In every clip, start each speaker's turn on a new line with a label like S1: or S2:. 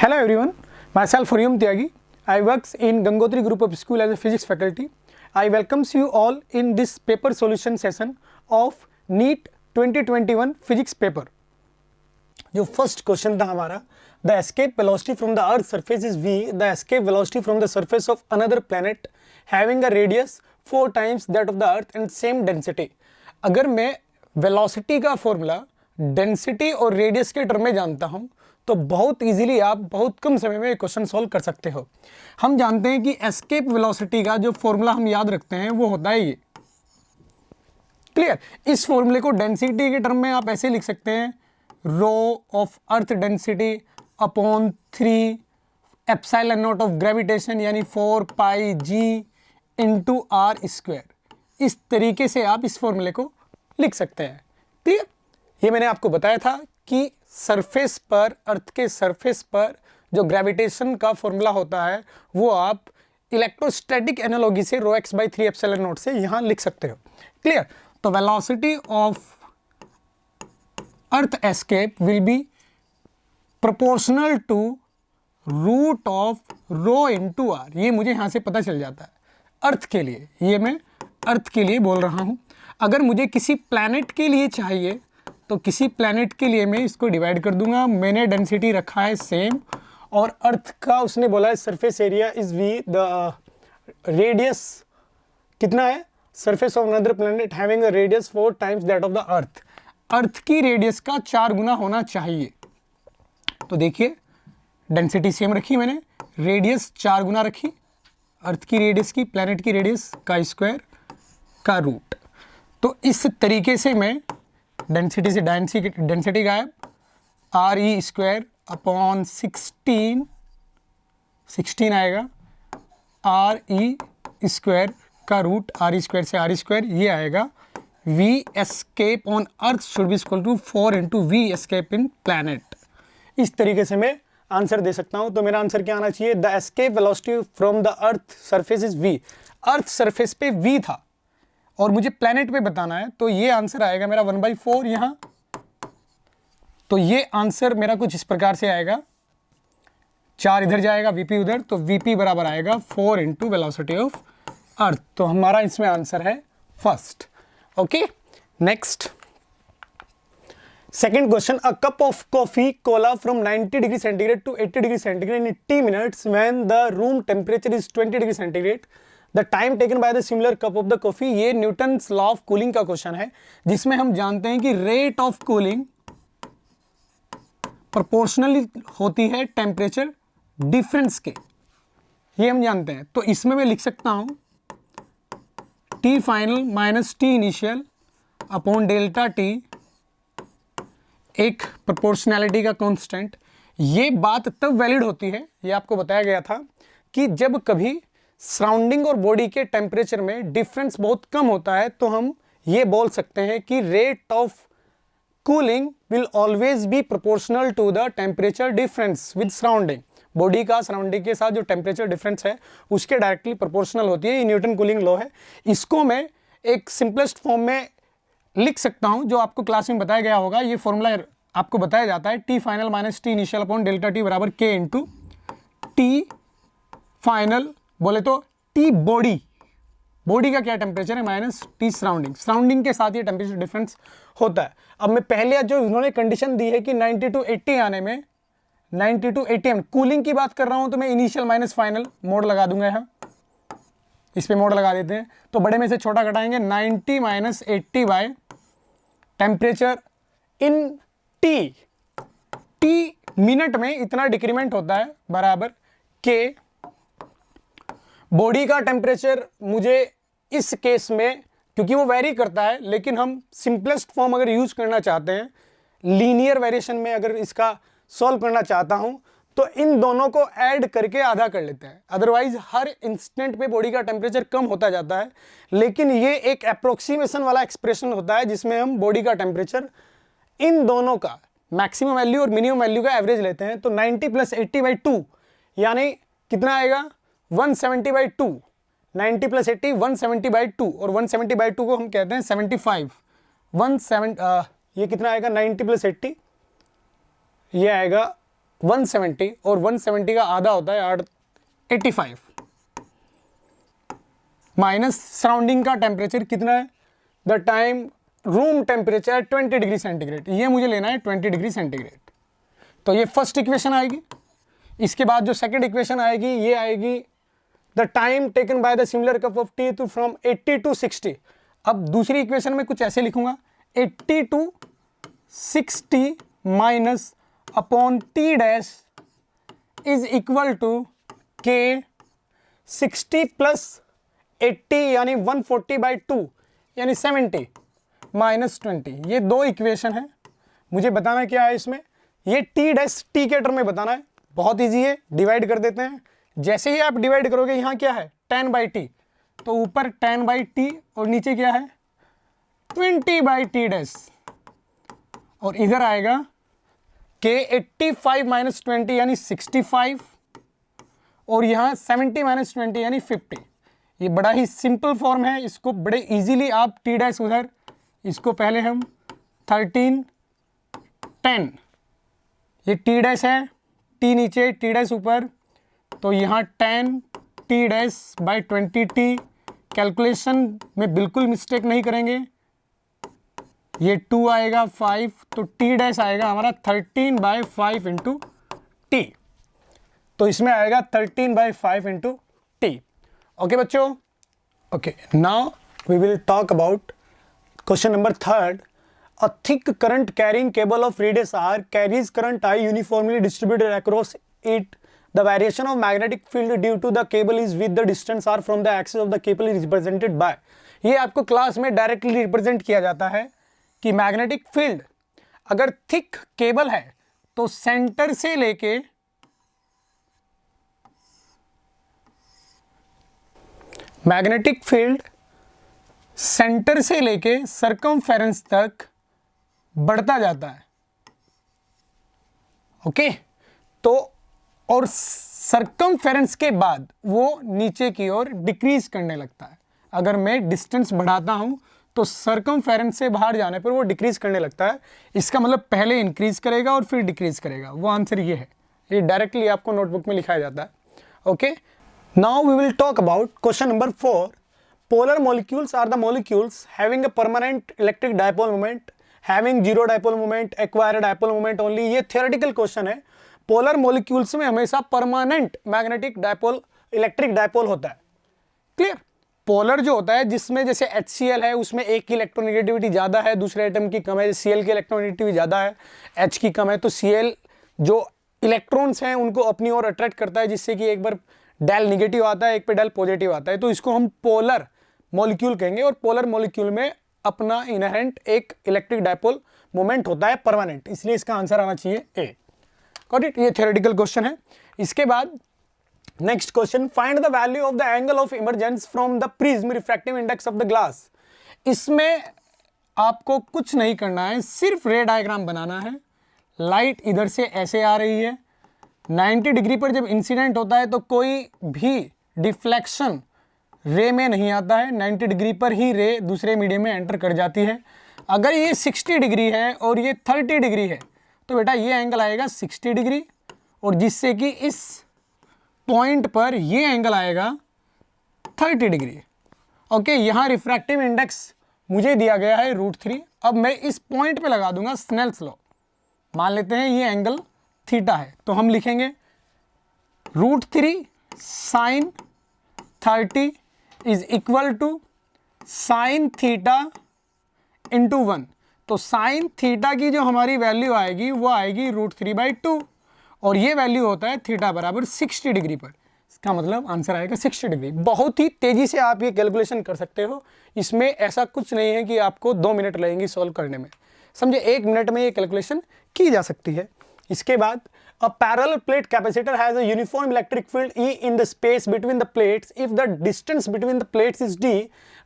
S1: Hello everyone, myself Hariom Tyagi. I works in Gangotri Group of School as a physics faculty. I welcomes you all in this paper solution session of NEET 2021 physics paper. जो first question था हमारा, the escape velocity from the earth surface is v, the escape velocity from the surface of another planet having a radius 4 times that of the earth and same density. अगर मैं velocity का formula density और radius के term में जानता हूं तो बहुत इजीली आप बहुत कम समय में क्वेश्चन सॉल्व कर सकते हो. हम जानते हैं कि एस्केप वेलोसिटी का जो फॉर्मूला हम याद रखते हैं वो होता है ये. क्लियर. इस फॉर्मूले को डेंसिटी के टर्म में आप ऐसे लिख सकते हैं, rho of earth density upon 3 epsilon naught of gravitation यानी 4 pi G into R square. इस तरीके से आप इस फॉर्मूले को लिख सकते हैं. क्लियर. ये मैंने आपको बताया था कि सरफेस पर, अर्थ के सरफेस पर जो ग्रेविटेशन का फॉर्मूला होता है वो आप इलेक्ट्रोस्टैटिक एनालॉजी से rho x by 3 epsilon naught से यहाँ लिख सकते हो. क्लियर. तो velocity of earth escape will be proportional to root of rho into R. ये मुझे यहाँ से पता चल जाता है अर्थ के लिए. ये मैं अर्थ के लिए बोल रहा हूँ. अगर मुझे किसी प्लैनेट के लिए चाहिए तो किसी प्लैनेट के लिए मैं इसको डिवाइड कर दूंगा. मैंने डेंसिटी रखा है सेम और अर्थ का उसने बोला है surface area is V, the radius कितना है, surface of another planet having a radius 4 times that of the earth. Earth की रेडियस का 4 गुना होना चाहिए. तो देखिए डेंसिटी सेम रखी मैंने, रेडियस 4 गुना रखी अर्थ की रेडियस की, प्लैनेट की रेडियस का स्क्वायर का रूट. तो इस तरीके से मैं डेंसिटी से डेंसिटी गायब, आर ई स्क्वायर अपॉन 16 आएगा, आर ई स्क्वायर का रूट, आर ई स्क्वायर से आर ई स्क्वायर ये आएगा. V escape on earth should be equal to 4 into V escape in planet. इस तरीके से मैं आंसर दे सकता हूं. तो मेरा आंसर क्या आना चाहिए, the escape velocity from the earth surface is v. Earth surface पे वी था और मुझे प्लैनेट पे बताना है तो ये आंसर आएगा मेरा 1/4 यहाँ. तो ये आंसर मेरा कुछ इस प्रकार से आएगा, 4 इधर जाएगा, वीपी उधर, तो वीपी बराबर आएगा 4 इंटू वेलोसिटी ऑफ अर्थ. तो हमारा इसमें आंसर है first. Okay. Next second question, a cup of coffee cools from 90 degree centigrade to 80 degree centigrade in 80 minutes when the room temperature is 20 degree centigrade. The time taken by the similar cup of the coffee. ये Newton's law of cooling का question है जिसमें हम जानते हैं कि rate of cooling proportionally होती है टेम्परेचर डिफरेंस के. ये हम जानते हैं. तो इसमें मैं लिख सकता हूं T final minus T initial upon delta T, एक प्रोपोर्शनैलिटी का कांस्टेंट. ये बात तब वैलिड होती है, ये आपको बताया गया था, कि जब कभी सराउंडिंग और बॉडी के टेम्परेचर में डिफरेंस बहुत कम होता है तो हम ये बोल सकते हैं कि rate of cooling will always be proportional to the temperature difference with surrounding. Body का सराउंडिंग के साथ जो टेम्परेचर डिफरेंस है उसके डायरेक्टली प्रोपोर्शनल होती है. ये न्यूटन कूलिंग लॉ है. इसको मैं एक सिंपलेस्ट फॉर्म में लिख सकता हूं जो आपको क्लास में बताया गया होगा. ये फॉर्मूला आपको बताया जाता है, T final minus T initial upon delta T बराबर K इंटू T फाइनल, बोले तो T बॉडी, बॉडी का क्या टेम्परेचर है, माइनस T सराउंडिंग, सराउंडिंग के साथ ये टेम्परेचर डिफरेंस होता है. अब मैं पहले जो इन्होंने कंडीशन दी है कि 90 टू 80 आने में, 90 टू 80 कूलिंग की बात कर रहा हूं तो मैं इनिशियल माइनस फाइनल मोड लगा दूंगा यहाँ, इस पे मोड लगा देते हैं. तो बड़े में से छोटा घटाएंगे, 90 minus 80 by temperature in T minute में इतना डिक्रीमेंट होता है बराबर K. बॉडी का टेम्परेचर मुझे इस केस में, क्योंकि वो वेरी करता है, लेकिन हम सिंपलेस्ट फॉर्म अगर यूज करना चाहते हैं, लीनियर वेरिएशन में अगर इसका सॉल्व करना चाहता हूं तो इन दोनों को ऐड करके आधा कर लेते हैं. अदरवाइज हर इंस्टेंट पे बॉडी का टेम्परेचर कम होता जाता है. लेकिन ये एक अप्रोक्सीमेशन वाला एक्सप्रेशन होता है जिसमें हम बॉडी का टेम्परेचर इन दोनों का मैक्सिमम वैल्यू और मिनिमम वैल्यू का एवरेज लेते हैं. तो 90 प्लस 80/2 यानी कितना आएगा, 170/2. 90 प्लस 80 170/2 और 170/2 को हम कहते हैं 75. ये कितना आएगा, 90 प्लस 80 ये आएगा 170 और 170 का आधा होता है 85 माइनस सराउंडिंग का टेम्परेचर कितना है, the time room temperature 20 degree centigrade, ये मुझे लेना है 20 डिग्री सेंटीग्रेड। तो ये फर्स्ट इक्वेशन आएगी। इसके बाद जो सेकंड इक्वेशन आएगी ये आएगी the time taken by the similar cup of tea to from 80 to 60। अब दूसरी इक्वेशन में कुछ ऐसे लिखूंगा 80 to 60 minus upon t dash is equal to k 60 plus 80 यानी 140 बाई 2 यानी 70 माइनस 20। ये दो इक्वेशन है। मुझे बताना क्या है इसमें, ये टी डैश टी के टर्म में बताना है। बहुत इजी है, डिवाइड कर देते हैं। जैसे ही आप डिवाइड करोगे यहाँ क्या है 10 बाई टी, तो ऊपर 10 बाई टी और नीचे क्या है 20 बाई टी डैश, और इधर आएगा के 85 माइनस 20 यानी 65 और यहाँ 70 माइनस 20 यानी 50। ये बड़ा ही सिंपल फॉर्म है, इसको बड़े इजीली आप टी डैश उधर, इसको पहले हम 13 10, ये टी डैश है, टी नीचे टी डैश ऊपर, तो यहाँ 10 T dash by 20 T. Calculation में बिल्कुल मिस्टेक नहीं करेंगे, ये 2 आएगा 5, तो टी डैश आएगा हमारा 13 बाई 5 इंटू टी। तो इसमें आएगा 13 बाई 5 इंटू टी। ओके बच्चों, okay now we will talk about question number 3rd। A thick current carrying cable of radius r carries current I uniformly distributed across it. The variation of magnetic field due to the cable is with the distance r from the axis of the cable is represented by। ये आपको class में directly represent किया जाता है कि magnetic field अगर thick cable है तो सेंटर से लेके मैग्नेटिक फील्ड सेंटर से लेके सर्कमफेरेंस तक बढ़ता जाता है। ओके, तो और सर्कमफेरेंस के बाद वो नीचे की ओर डिक्रीज करने लगता है। अगर मैं डिस्टेंस बढ़ाता हूं तो सर्कमफेरेंस से बाहर जाने पर वो डिक्रीज करने लगता है। इसका मतलब पहले इंक्रीज करेगा और फिर डिक्रीज करेगा। वो आंसर ये है, ये डायरेक्टली आपको नोटबुक में लिखाया जाता है। Okay, now we will talk about question number 4। Polar molecules are the molecules having a permanent electric dipole moment, having zero dipole moment, acquire dipole moment only. ये थियोरेटिकल क्वेश्चन है। Polar molecules में हमेशा permanent magnetic dipole electric dipole होता है। Clear? Polar जो होता है जिसमें जैसे HCl है उसमें एक की इलेक्ट्रोनेगेटिविटी ज़्यादा है, दूसरे एटम की कम है। Cl की इलेक्ट्रोनेगेटिविटी ज़्यादा है, H की कम है, तो Cl जो इलेक्ट्रॉन्स हैं उनको अपनी ओर अट्रैक्ट करता है, जिससे कि एक बार डेल निगेटिव आता है, एक पे डेल पॉजिटिव आता है। तो इसको हम पोलर मॉलिक्यूल कहेंगे। और पोलर मॉलिक्यूल में अपना इनहेरेंट एक इलेक्ट्रिक डायपोल मोमेंट होता है परमानेंट, इसलिए इसका आंसर आना चाहिए ए। Got it? ये थ्योरेटिकल क्वेश्चन है। इसके बाद next question, find the value of the angle of emergence from the prism refractive index of the glass. इसमें आपको कुछ नहीं करना है, सिर्फ रे डायग्राम बनाना है। लाइट इधर से ऐसे आ रही है, 90 डिग्री पर जब इंसिडेंट होता है तो कोई भी डिफ्लेक्शन रे में नहीं आता है, 90 डिग्री पर ही रे दूसरे मीडियम में एंटर कर जाती है। अगर ये 60 डिग्री है और ये 30 डिग्री है तो बेटा ये एंगल आएगा 60 डिग्री, और जिससे कि इस पॉइंट पर ये एंगल आएगा 30 डिग्री। ओके, यहाँ रिफ्रैक्टिव इंडेक्स मुझे दिया गया है √3। अब मैं इस पॉइंट पे लगा दूंगा स्नेल्स लॉ। मान लेते हैं ये एंगल थीटा है, तो हम लिखेंगे √3 sine 30 is equal to sine theta into 1। तो साइन थीटा की जो हमारी वैल्यू आएगी वो आएगी √3/2, और ये वैल्यू होता है थीटा बराबर 60 डिग्री पर। इसका मतलब आंसर आएगा 60 डिग्री। बहुत ही तेज़ी से आप ये कैलकुलेशन कर सकते हो। इसमें ऐसा कुछ नहीं है कि आपको 2 मिनट लगेंगे सॉल्व करने में, समझे। 1 मिनट में ये कैलकुलेशन की जा सकती है। इसके बाद a parallel plate capacitor has a uniform electric field E in the space between the plates. If the distance between the plates is D,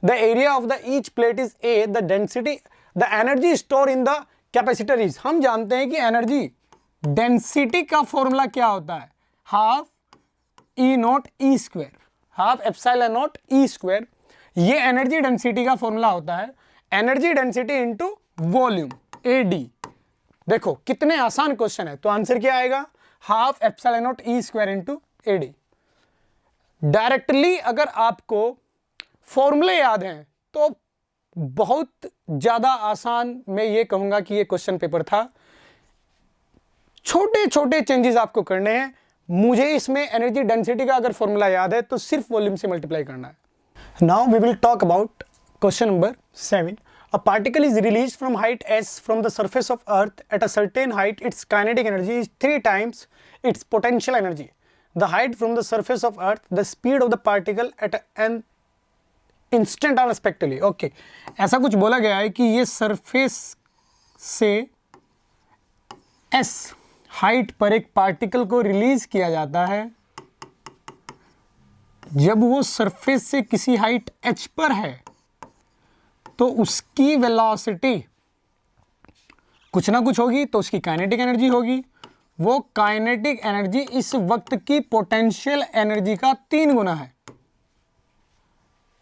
S1: the area of the each plate is A, the density, the energy stored in the capacitor is। हम जानते हैं कि energy density का formula क्या होता है, half E0 E², half ε0 E²। ये energy density का फॉर्मूला होता है, energy density into volume AD। देखो कितने आसान क्वेश्चन है। तो आंसर क्या आएगा, half epsilon not E square into A D. Directly अगर आपको फॉर्मूले याद हैं तो बहुत ज्यादा आसान मैं ये कहूंगा कि ये क्वेश्चन पेपर था। छोटे छोटे चेंजेस आपको करने हैं। मुझे इसमें एनर्जी डेंसिटी का अगर फॉर्मूला याद है तो सिर्फ वॉल्यूम से मल्टीप्लाई करना है। Now we will talk about question number 7। A particle is released from height s from the surface of earth at a certain height. Its kinetic energy is 3 times its potential energy. The height from the surface of earth, the speed of the particle at an instant are respectively. Okay, ऐसा कुछ बोला गया है कि ये surface से s height पर एक पार्टिकल को रिलीज किया जाता है जब वो सरफेस से किसी हाइट h पर है, तो उसकी वेलोसिटी कुछ ना कुछ होगी, तो उसकी काइनेटिक एनर्जी होगी। वो काइनेटिक एनर्जी इस वक्त की पोटेंशियल एनर्जी का 3 गुना है।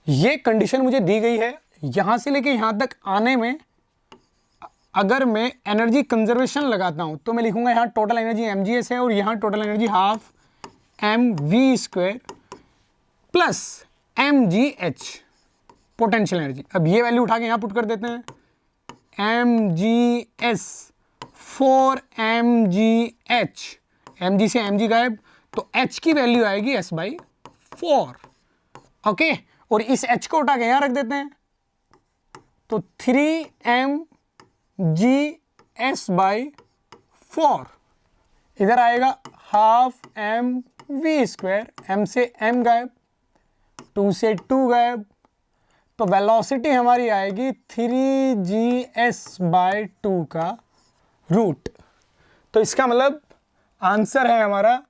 S1: ये कंडीशन मुझे दी गई है। यहां से लेके यहां तक आने में अगर मैं एनर्जी कंजर्वेशन लगाता हूं तो मैं लिखूंगा यहां टोटल एनर्जी mgs है और यहां total energy half mv² plus mgh potential energy. अब ये वैल्यू उठा के यहां पुट कर देते हैं, mgs 4mgh, mg से mg गायब, तो h की वैल्यू आएगी s/4। ओके, और इस h को उठा के यहां रख देते हैं, तो 3mgs/4 इधर आएगा हाफ mv², m से m गायब, 2 से 2 गायब, तो वेलोसिटी हमारी आएगी 3gs/2 का रूट। तो इसका मतलब आंसर है हमारा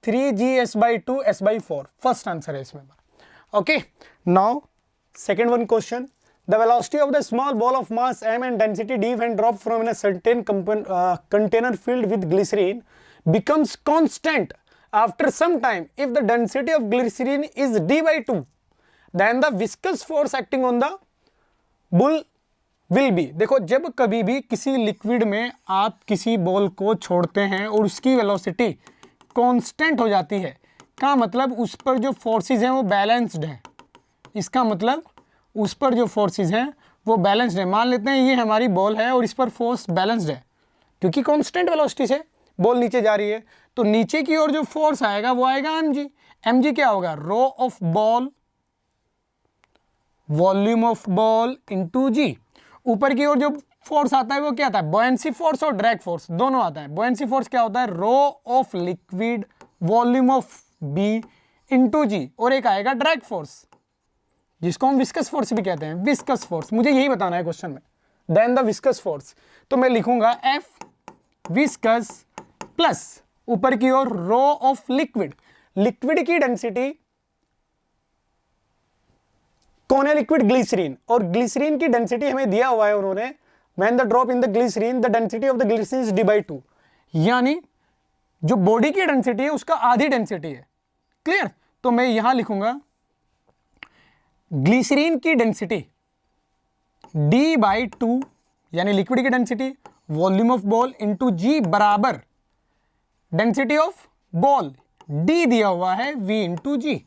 S1: 3gs/2 s/4। फर्स्ट आंसर है इसमें। Okay, now second one question. The velocity of the small ball of mass m and density d when dropped from in a certain container filled with glycerine becomes constant after some time if the density of glycerine is d/2, then the viscous force acting on the bull will be। देखो, जब कभी भी किसी liquid में आप किसी ball को छोड़ते हैं और उसकी वेलोसिटी कांस्टेंट हो जाती है, का मतलब उस पर जो फोर्सेस हैं वो बैलेंस्ड हैं। इसका मतलब उस पर जो फोर्सेस हैं वो बैलेंस्ड है। मान लेते हैं ये हमारी बॉल है और इस पर फोर्स बैलेंस्ड है, क्योंकि कांस्टेंट वेलोसिटी से बॉल नीचे जा रही है, तो नीचे की ओर जो फोर्स आएगा वो आएगा mg। mg क्या होगा? Rho of ball volume of ball into G. ऊपर की ओर जो फोर्स आता है वो क्या आता है? बॉयंसी फोर्स और ड्रैग फोर्स दोनों आता है। बॉयंसी फोर्स क्या होता है? Rho of liquid volume of B into G, और एक आएगा ड्रैग फोर्स जिसको हम विस्कस फोर्स भी कहते हैं। विस्कस फोर्स मुझे यही बताना है क्वेश्चन में। देन द विस्कस फोर्स, तो मैं लिखूंगा एफ विस्कस प्लस ऊपर की ओर रो ऑफ लिक्विड। लिक्विड की डेंसिटी कौन है? लिक्विड ग्लिसरीन, और ग्लिसरीन की डेंसिटी हमें दिया हुआ है उन्होंने, when the drop in the glycerine the density of the glycerine is d/2, यानी जो बॉडी की डेंसिटी है उसका आधी डेंसिटी है। क्लियर? तो मैं यहां लिखूंगा ग्लिसरीन की डेंसिटी d/2 यानी लिक्विड की density volume of ball into G बराबर डेंसिटी ऑफ बॉल, d दिया हुआ है v इंटू जी।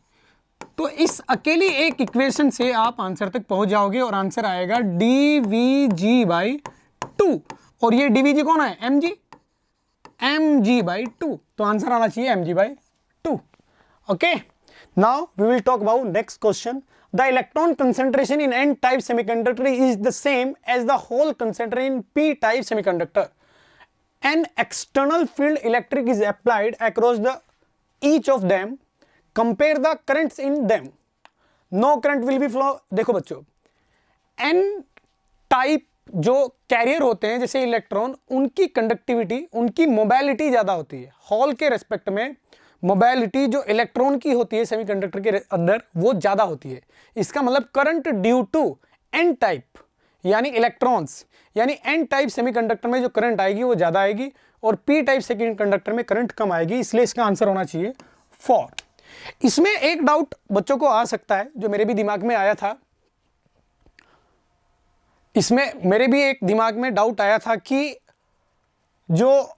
S1: तो इस अकेली एक इक्वेशन से आप आंसर तक पहुंच जाओगे और आंसर आएगा dvg/2, और ये dvg कौन है? mg, mg/2, तो आंसर आना चाहिए mg/2। Okay, now we will talk about next question. The electron concentration in n-type semiconductor is the same as the hole concentration in p-type semiconductor. An external field electric is applied across the each of them. Compare the currents in them. No current will be flow. देखो बच्चों, n-type जो career होते हैं जैसे electron, उनकी conductivity, उनकी mobility ज्यादा होती है। हॉल के रेस्पेक्ट में मोबाइलिटी जो इलेक्ट्रॉन की होती है सेमीकंडक्टर के अंदर वो ज्यादा होती है। इसका मतलब current due to n type यानी इलेक्ट्रॉन्स, यानी एन टाइप सेमीकंडक्टर में जो करंट आएगी वो ज्यादा आएगी और पी टाइप सेमीकंडक्टर में करंट कम आएगी, इसलिए इसका आंसर होना चाहिए 4। इसमें एक डाउट बच्चों को आ सकता है जो मेरे भी दिमाग में आया था, इसमें मेरे भी एक दिमाग में डाउट आया था कि जो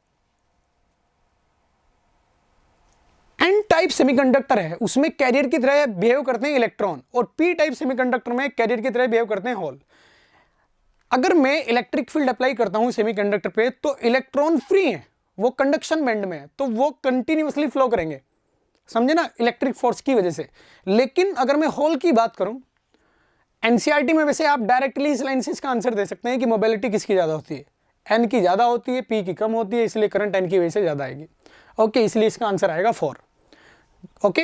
S1: टाइप सेमीकंडक्टर है उसमें कैरियर की तरह बिहेव करते हैं इलेक्ट्रॉन, और पी टाइप सेमीकंडक्टर में कैरियर की तरह बिहेव करते हैं होल। अगर मैं इलेक्ट्रिक फील्ड अप्लाई करता हूं सेमीकंडक्टर पे तो इलेक्ट्रॉन फ्री हैं, वो कंडक्शन बैंड में है, तो वो कंटिन्यूअसली फ्लो करेंगे, समझे ना, इलेक्ट्रिक फोर्स की वजह से। लेकिन अगर मैं होल की बात करूं, एनसीईआरटी में वैसे आप डायरेक्टली इस लाइन से इसका आंसर दे सकते हैं कि मोबिलिटी किसकी ज़्यादा होती है, एन की ज़्यादा होती है, पी की कम होती है, इसलिए करंट एन की वजह से ज़्यादा आएगी। ओके, इसलिए इसका आंसर आएगा 4। ओके,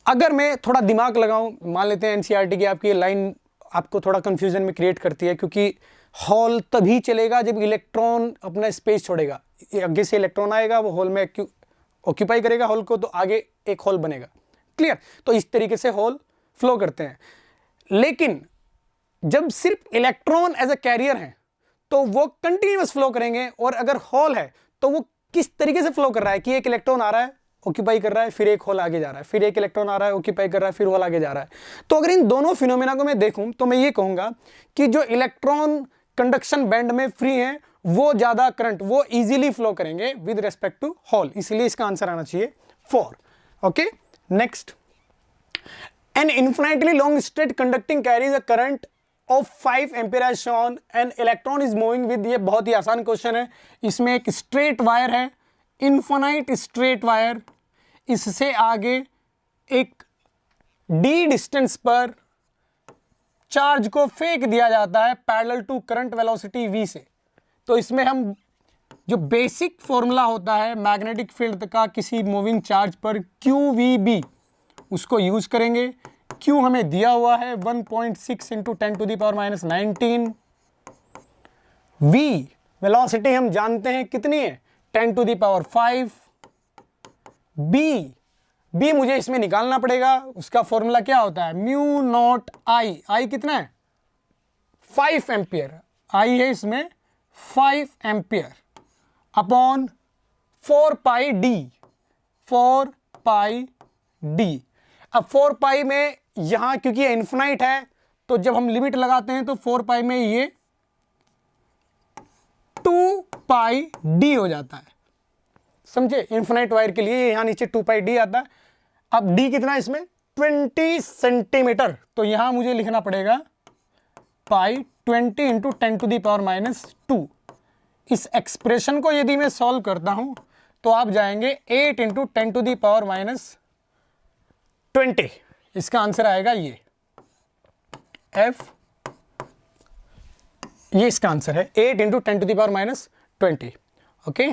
S1: अगर मैं थोड़ा दिमाग लगाऊं, मान लेते हैं एनसीईआरटी की आपकी लाइन आपको थोड़ा कंफ्यूजन में क्रिएट करती है, क्योंकि हॉल तभी चलेगा जब इलेक्ट्रॉन अपना स्पेस छोड़ेगा, आगे से इलेक्ट्रॉन आएगा, वो हॉल में ऑक्यूपाई करेगा हॉल को, तो आगे एक हॉल बनेगा। क्लियर? तो इस तरीके से हॉल फ्लो करते हैं। लेकिन जब सिर्फ इलेक्ट्रॉन एज अ कैरियर है तो वो कंटिन्यूअस फ्लो करेंगे, और अगर हॉल है तो वो किस तरीके से फ्लो कर रहा है कि एक इलेक्ट्रॉन आ रहा है, ऑक्यूपाई कर रहा है, फिर एक होल आगे जा रहा है, फिर एक इलेक्ट्रॉन आ रहा है, ऑक्यूपाई कर रहा है, फिर होल आगे जा रहा है। तो अगर इन दोनों फिनोमेना को मैं देखूं तो मैं ये कहूंगा कि जो इलेक्ट्रॉन कंडक्शन बैंड में फ्री हैं वो ज्यादा करंट, वो इजीली फ्लो करेंगे विद रेस्पेक्ट टू हॉल, इसलिए इसका आंसर आना चाहिए 4। Okay, next, an infinitely long straight conducting carries a current of 5 ampere as shown and electron is moving with, ये बहुत ही आसान क्वेश्चन है। इसमें एक स्ट्रेट वायर है, इन्फिनाइट स्ट्रेट वायर, इससे आगे एक डी डिस्टेंस पर चार्ज को फेंक दिया जाता है parallel to current velocity v से। तो इसमें हम जो बेसिक फॉर्मूला होता है मैग्नेटिक फील्ड का किसी मूविंग चार्ज पर QVB, उसको यूज करेंगे। Q हमें दिया हुआ है 1.6 इंटू 10⁻⁻19। V वेलोसिटी हम जानते हैं कितनी है, 10⁵। B मुझे इसमें निकालना पड़ेगा, उसका फॉर्मूला क्या होता है, म्यू नॉट I। I कितना है, 5 एम्पियर, I है इसमें 5 एम्पियर अपॉन 4πd। अब 4π में यहां क्योंकि ये इन्फिनाइट है तो जब हम लिमिट लगाते हैं तो 4π में ये 2πd हो जाता है, समझे। इन्फिनाइट वायर के लिए यहां नीचे 2πd आता है। अब d कितना है इसमें, 20 सेंटीमीटर, तो यहां मुझे लिखना पड़ेगा पाई 20 इंटू 10⁻⁻2। इस एक्सप्रेशन को यदि मैं सॉल्व करता हूं तो आप जाएंगे 8 इंटू 10⁻20। इसका आंसर आएगा ये F, ये इसका आंसर है 8 into 10⁻20। Okay,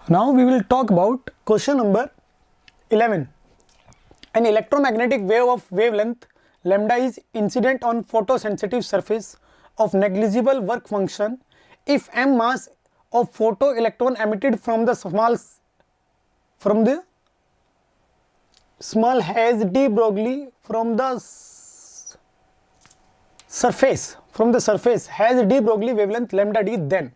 S1: now we will talk about question number 11. An electromagnetic wave of wavelength lambda is incident on photosensitive surface of negligible work function if m mass of photoelectron emitted from the small has de Broglie from the surface has de Broglie wavelength lambda d, then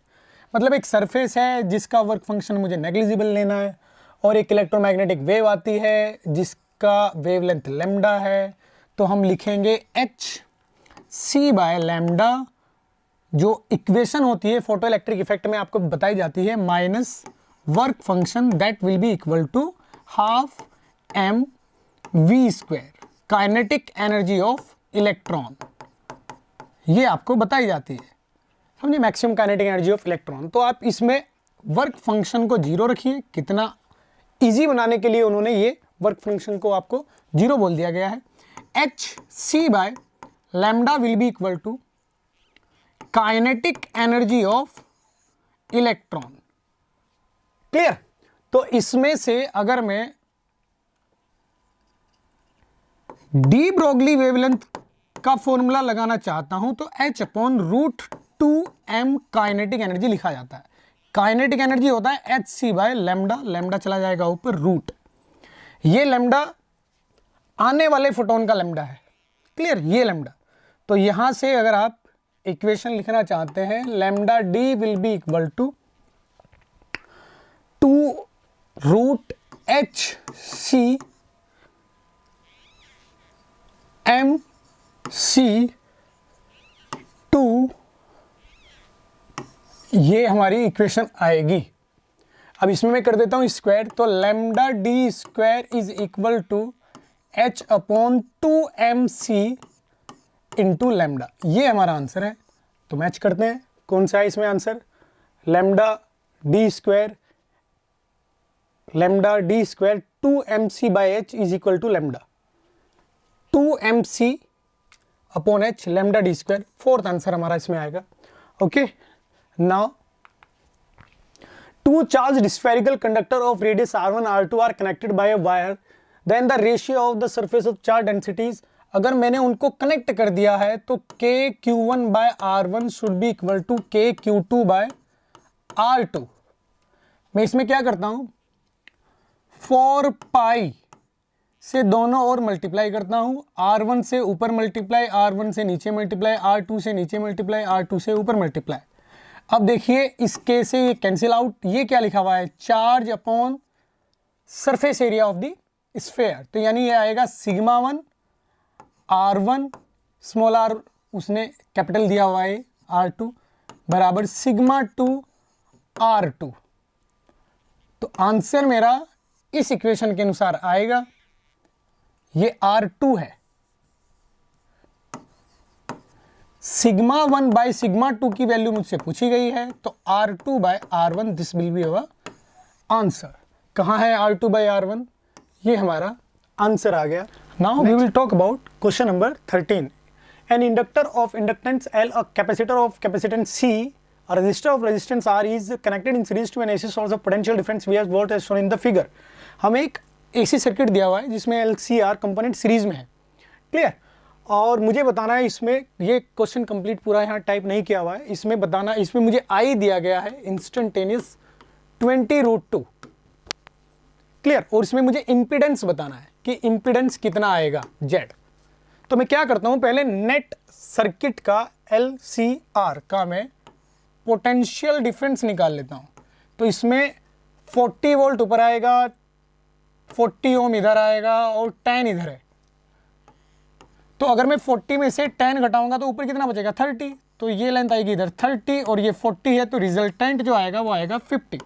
S1: मतलब एक surface है जिसका work function मुझे negligible लेना है, और एक electromagnetic wave आती है जिसका वेवलेंथ लैम्डा है, तो हम लिखेंगे hc/लैम्डा, जो इक्वेशन होती है फोटो इलेक्ट्रिक इफेक्ट में आपको बताई जाती है, minus work function that will be equal to half mv², kinetic energy of electron, ये आपको बताई जाती है, समझे, maximum kinetic energy of electron. तो आप इसमें वर्क फंक्शन को 0 रखिए, कितना इजी बनाने के लिए उन्होंने ये वर्क फंक्शन को आपको 0 बोल दिया गया है। hc/लैम्डा will be equal to kinetic energy of electron. Clear? तो इसमें से अगर मैं डी ब्रोगली वेवलेंथ का फॉर्मूला लगाना चाहता हूं तो h/√2m काइनेटिक एनर्जी लिखा जाता है। काइनेटिक एनर्जी होता है hc/लैम्डा, लैम्डा चला जाएगा ऊपर, रूट, ये लैम्डा आने वाले फोटोन का लैम्डा है। क्लियर? ये लैम्डा, तो यहां से अगर आप इक्वेशन लिखना चाहते हैं, lambda d will be equal to 2√hc mc2, ये हमारी इक्वेशन आएगी। अब इसमें मैं कर देता हूँ स्क्वायर, तो lambda d square is equal to h upon 2mc into lambda. ये हमारा आंसर है। तो मैच करते हैं, कौन सा है इसमें answer? Lambda d square 2mc by h is equal to lambda 2mc upon h lambda d square. Fourth answer हमारा इसमें आएगा। Okay, now two charged spherical conductor of radius r1 r2 are connected by a wire, then the ratio of the surface of charge densities, अगर मैंने उनको connect कर दिया है तो k q1 by r1 should be equal to k q2 by r2। मैं इसमें क्या करता हूं, 4 पाई से दोनों ओर मल्टीप्लाई करता हूं, r1 से ऊपर मल्टीप्लाई, r1 से नीचे मल्टीप्लाई, r2 से नीचे मल्टीप्लाई, r2 से ऊपर मल्टीप्लाई। अब देखिए इसके से ये कैंसिल आउट, ये क्या लिखा हुआ है? Charge upon surface area of the sphere. तो यानी ये आएगा सिग्मा 1 r1 स्मॉल r उसने कैपिटल दिया हुआ है r2 बराबर सिग्मा 2 r2। तो आंसर मेरा इस इक्वेशन के अनुसार आएगा, ये r2 है। सिग्मा 1 बाई सिग्मा 2 की वैल्यू मुझसे पूछी गई है, तो r2 by r1 this will be our answer. कहाँ है r2 बाई r1? ये हमारा आंसर आ गया। Now we will talk about question number 13। An inductor of inductance L, a capacitor of capacitance C, a resistor of resistance R is connected in series to an AC source of potential difference V as volt as shown in the figure। हमें एक AC circuit दिया हुआ है जिसमें LCR component series में है, clear. और मुझे बताना है इसमें, ये क्वेश्चन कंप्लीट पूरा यहाँ टाइप नहीं किया हुआ है, इसमें बताना, इसमें मुझे I दिया गया है इंस्टेंटेनियस 20√2, क्लियर। और इसमें मुझे इम्पीडेंस बताना है कि इम्पीडेंस कितना आएगा Z। तो मैं क्या करता हूँ, पहले नेट सर्किट का LCR का मैं पोटेंशियल डिफरेंस निकाल लेता हूँ। तो इसमें 40 वोल्ट ऊपर आएगा, 40 ओम इधर आएगा और 10 इधर है। तो अगर मैं 40 में से 10 घटाऊंगा तो ऊपर कितना बचेगा? 30। तो ये लेंथ आएगी इधर 30 और ये 40 है, तो रिजल्टेंट जो आएगा वो आएगा 50।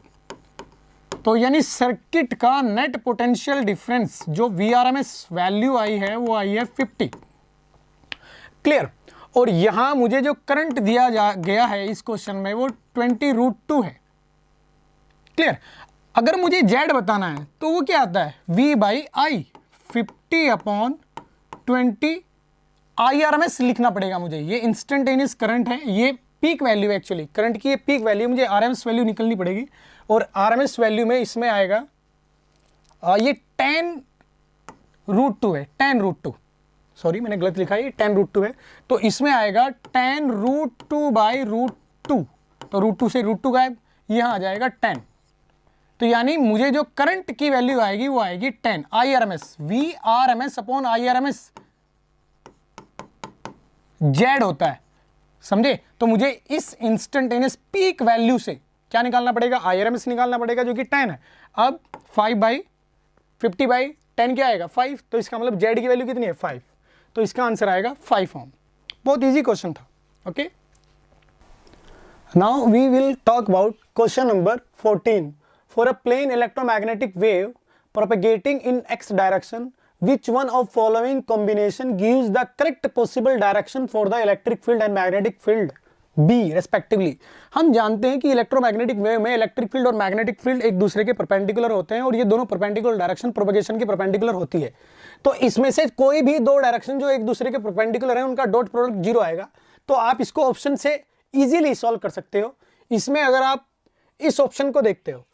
S1: तो यानी सर्किट का नेट पोटेंशियल डिफरेंस जो VRMS वैल्यू आई है वो आई है 50, क्लियर। और यहां मुझे जो करंट दिया गया है इस क्वेश्चन में वो 20√2 है, क्लियर। अगर मुझे Z बताना है तो वो क्या आता है? V by I 50 upon 20 IRMS लिखना पड़ेगा मुझे। ये इंस्टेंटेनियस करंट है, ये पीक वैल्यू है, एक्चुअली करंट की ये पीक वैल्यू, मुझे RMS वैल्यू निकलनी पड़ेगी। और RMS वैल्यू में इसमें आएगा ये 10√2 है, 10√2, सॉरी मैंने गलत लिखा है, ये 10√2 है। तो इसमें आएगा 10√2 बाई √2, तो √2 से √2 गायब, यहाँ आ जाएगा 10। तो यानी मुझे जो करंट की वैल्यू आएगी वो आएगी 10 IRMS, VRMS upon IRMS Z होता है, समझे। तो मुझे इस इंस्टेंटेनियस पीक वैल्यू से क्या निकालना पड़ेगा? IRMS निकालना पड़ेगा जो कि 10 है। अब 5/50 बाई 10 क्या आएगा? 5। तो इसका मतलब Z की वैल्यू कितनी है? 5। तो इसका आंसर आएगा 5 ओम। बहुत इजी क्वेश्चन था, okay. Now we will talk about question number 14। For a plane electromagnetic wave propagating in x direction, which one of following combination gives the correct possible direction for the electric field and magnetic field B respectively। हम जानते हैं कि electromagnetic wave में electric field और magnetic field एक दूसरे के perpendicular होते हैं और ये दोनों परपेंडिकुलर डायरेक्शन प्रोपगेशन के परपेंडिकुलर होती है। तो इसमें से कोई भी दो डायरेक्शन जो एक दूसरे के परपेंडिकुलर है उनका डॉट प्रोडक्ट 0 आएगा। तो आप इसको ऑप्शन से इजीली सॉल्व कर सकते हो। इसमें अगर आप इस ऑप्शन को देखते हो,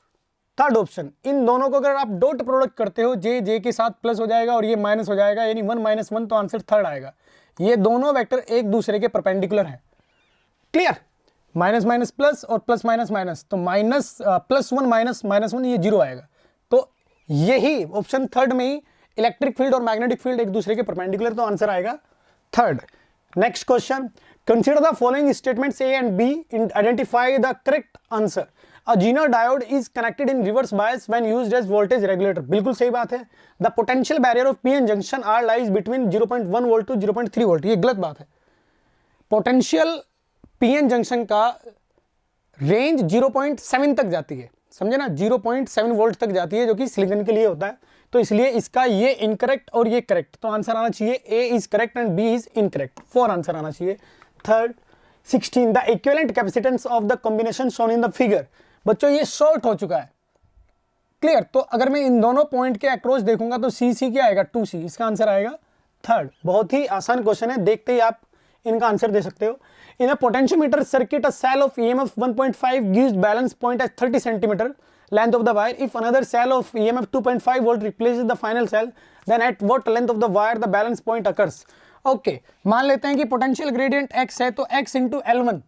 S1: थर्ड ऑप्शन, इन दोनों को अगर आप डॉट प्रोडक्ट करते हो, जे के साथ प्लस हो जाएगा और ये माइनस हो जाएगा, यानी 1 - 1, तो आंसर थर्ड आएगा। ये दोनों वेक्टर एक दूसरे के परपेंडिकुलर हैं, क्लियर। माइनस माइनस प्लस और प्लस माइनस माइनस, तो +1 -1 ये 0 आएगा। तो यही ऑप्शन थर्ड में ही इलेक्ट्रिक फील्ड और मैग्नेटिक फील्ड एक दूसरे के परपेंडिकुलर, तो आंसर आएगा third. Next question, consider the following statements A and B and identify the correct answer। A Zener diode is connected in reverse bias when used as voltage regulator। बिल्कुल सही बात है। The potential barrier of PN junction R lies between 0.1 volt to 0.3 volt। ये गलत बात है। Potential PN junction का range 0.7 तक जाती है, समझे ना, 0.7 वोल्ट तक जाती है, जो कि सिलिकॉन के लिए होता है। तो इसलिए इसका ये इनकरेक्ट और ये करेक्ट, तो आंसर आना चाहिए A is correct and B is incorrect. 4 answer आना चाहिए। Third 16 the equivalent capacitance of the combination shown in the figure. बच्चों ये शॉर्ट हो चुका है, क्लियर। तो अगर मैं इन दोनों पॉइंट के अक्रॉस देखूंगा तो सी क्या आएगा, 2C, इसका आंसर आएगा थर्ड। बहुत ही आसान क्वेश्चन है, देखते ही आप इनका आंसर दे सकते हो। In a potentiometer circuit a cell of EMF 1.5 gives balance point at 30 centimeter length of the wire. If another cell of EMF 2.5 volt replaces the final cell, then at what length of the wire the balance point occurs? Okay, मान लेते हैं कि potential gradient x है, तो x into L1,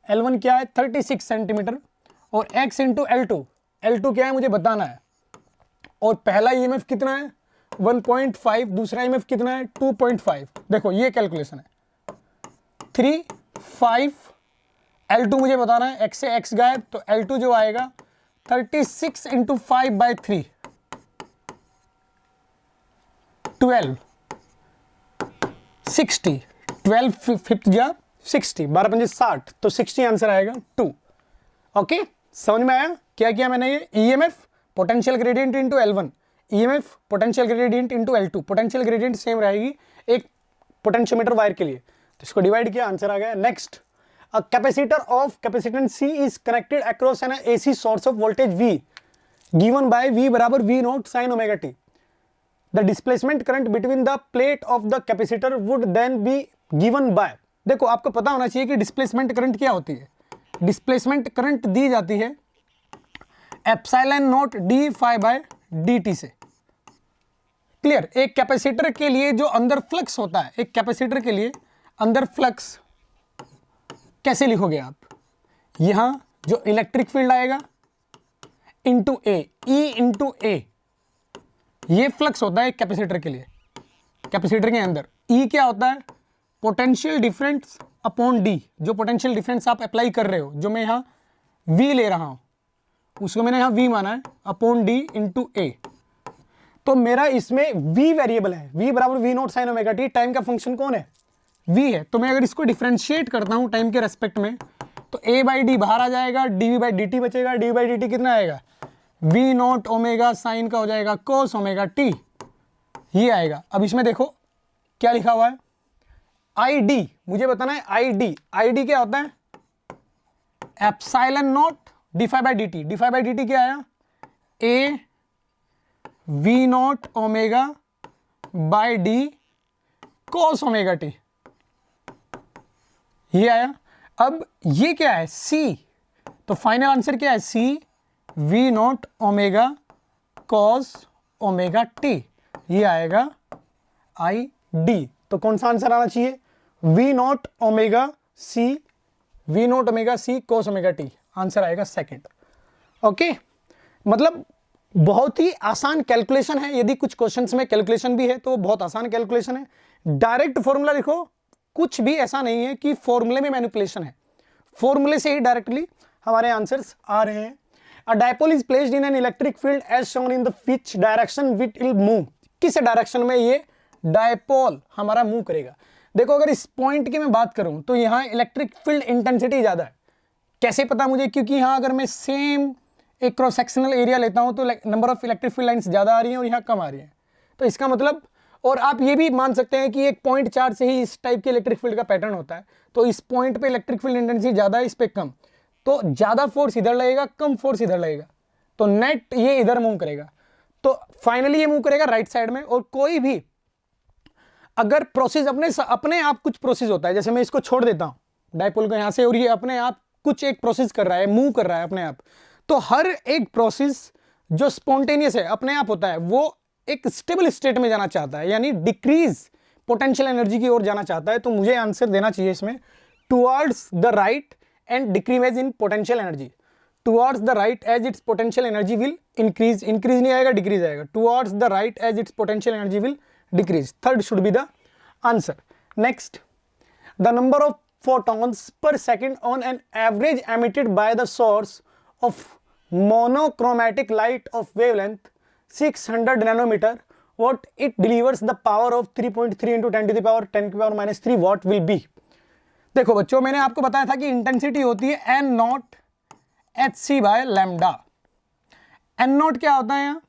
S1: L1 क्या है 36 centimetre, और x into L2, L2 क्या है मुझे बताना है। और पहला EMF कितना है 1.5, दूसरा EMF कितना है 2.5। देखो ये कैलकुलेशन है, 3, 5, L2 मुझे बताना है, x से x गायब, तो L2 जो आएगा 36 इंटू 5/3, 12, 60, 12 फिफ्थ जा 60, 12 पंजे 60, तो 60 आंसर आएगा 2। ओके, समझ में आया क्या किया मैंने। ये EMF potential gradient into L1, EMF potential gradient into L2, potential gradient same रहेगी एक पोटेंशियोमीटर वायर के लिए, तो इसको डिवाइड किया, आंसर आ गया। Next, a capacitor of capacitance C is connected across an AC source of voltage V given by V बराबर V naught sine omega t। The displacement current between the plate of the capacitor would then be given by. देखो आपको पता होना चाहिए कि displacement current क्या होती है। डिस्प्लेसमेंट करंट दी जाती है epsilon naught d phi by dt से, क्लियर। एक कैपेसिटर के लिए जो अंदर फ्लक्स होता है, एक कैपेसिटर के लिए अंदर फ्लक्स कैसे लिखोगे आप, यहां जो इलेक्ट्रिक फील्ड आएगा इंटू ए, ई इंटू ए, ये फ्लक्स होता है एक कैपेसिटर के लिए। कैपेसिटर के अंदर ई क्या होता है, पोटेंशियल डिफरेंस अपॉन डी, जो पोटेंशियल डिफरेंस आप अप्लाई कर रहे हो, जो मैं यहां वी ले रहा हूं उसको मैंने यहां वी माना है, अपॉन डी इंटू ए। तो मेरा इसमें वी वेरिएबल है, वी बराबर v naught sine omega t, time का फंक्शन कौन है, वी है। तो मैं अगर इसको डिफरेंशिएट करता हूं टाइम के रेस्पेक्ट में, तो ए बाई डी बाहर आ जाएगा, D V by D T बचेगा, D V by D T कितना आएगा, वी नॉट ओमेगा साइन का हो जाएगा कोस ओमेगा टी, ये आएगा। अब इसमें देखो क्या लिखा हुआ है, आई डी, मुझे बताना है आई डी। आई डी क्या होता है, epsilon naught d phi by D t, d phi by D t क्या आया, a v naught omega by d cos omega T, ये आया। अब ये क्या है सी, तो फाइनल आंसर क्या है C we naught omega cos omega T, ये आएगा आई डी। तो कौन सा आंसर आना चाहिए, v naught omega c, we naught omega c cos omega t, answer आएगा सेकंड। ओके, मतलब बहुत ही आसान कैलकुलेशन है। यदि कुछ क्वेश्चंस में कैलकुलेशन भी है तो बहुत आसान कैलकुलेशन है। डायरेक्ट फॉर्मूला लिखो, कुछ भी ऐसा नहीं है कि फॉर्मूले में मैनिपुलेशन है, फॉर्मूले से ही डायरेक्टली हमारे आंसर्स आ रहे हैं। A dipole is placed in an electric field as shown in the which direction which will move, किस डायरेक्शन में ये डायपोल हमारा मूव करेगा। देखो अगर इस पॉइंट की मैं बात करूं तो यहाँ इलेक्ट्रिक फील्ड इंटेंसिटी ज़्यादा है। कैसे पता मुझे, क्योंकि यहाँ अगर मैं सेम एक क्रॉस सेक्शनल एरिया लेता हूँ तो number of electric field lines ज़्यादा आ रही हैं और यहाँ कम आ रही हैं। तो इसका मतलब, और आप ये भी मान सकते हैं कि एक पॉइंट चार्ज से ही इस टाइप के इलेक्ट्रिक फील्ड का पैटर्न होता है। तो इस पॉइंट पे इलेक्ट्रिक फील्ड इंटेंसिटी ज़्यादा है, इस पे कम, तो ज़्यादा फोर्स इधर लगेगा, कम फोर्स इधर लगेगा, तो नेट ये इधर मूव करेगा। तो फाइनली ये मूव करेगा राइट साइड में। और कोई भी अगर प्रोसेस अपने आप कुछ प्रोसेस होता है, जैसे मैं इसको छोड़ देता हूँ डायपोल को यहाँ से, और ये अपने आप कुछ एक प्रोसेस कर रहा है, मूव कर रहा है अपने आप, तो हर एक प्रोसेस जो स्पॉन्टेनियस है अपने आप होता है, वो एक स्टेबल स्टेट में जाना चाहता है, यानी डिक्रीज पोटेंशियल एनर्जी की ओर जाना चाहता है। तो मुझे आंसर देना चाहिए इसमें towards the right and decrease in potential energy, towards the right as its potential energy will increase, increase नहीं आएगा डिक्रीज आएगा, towards the right as its potential energy will decrease. Third should be the answer. Next, the number of photons per second on an average emitted by the source of monochromatic light of wavelength 600 nanometer, what it delivers the power of 3.3 into 10 to the power 10 की power minus 3 watt will be. देखो बच्चों, मैंने आपको बताया था कि intensity होती है n naught h c by lambda, n naught क्या होता है यहाँ,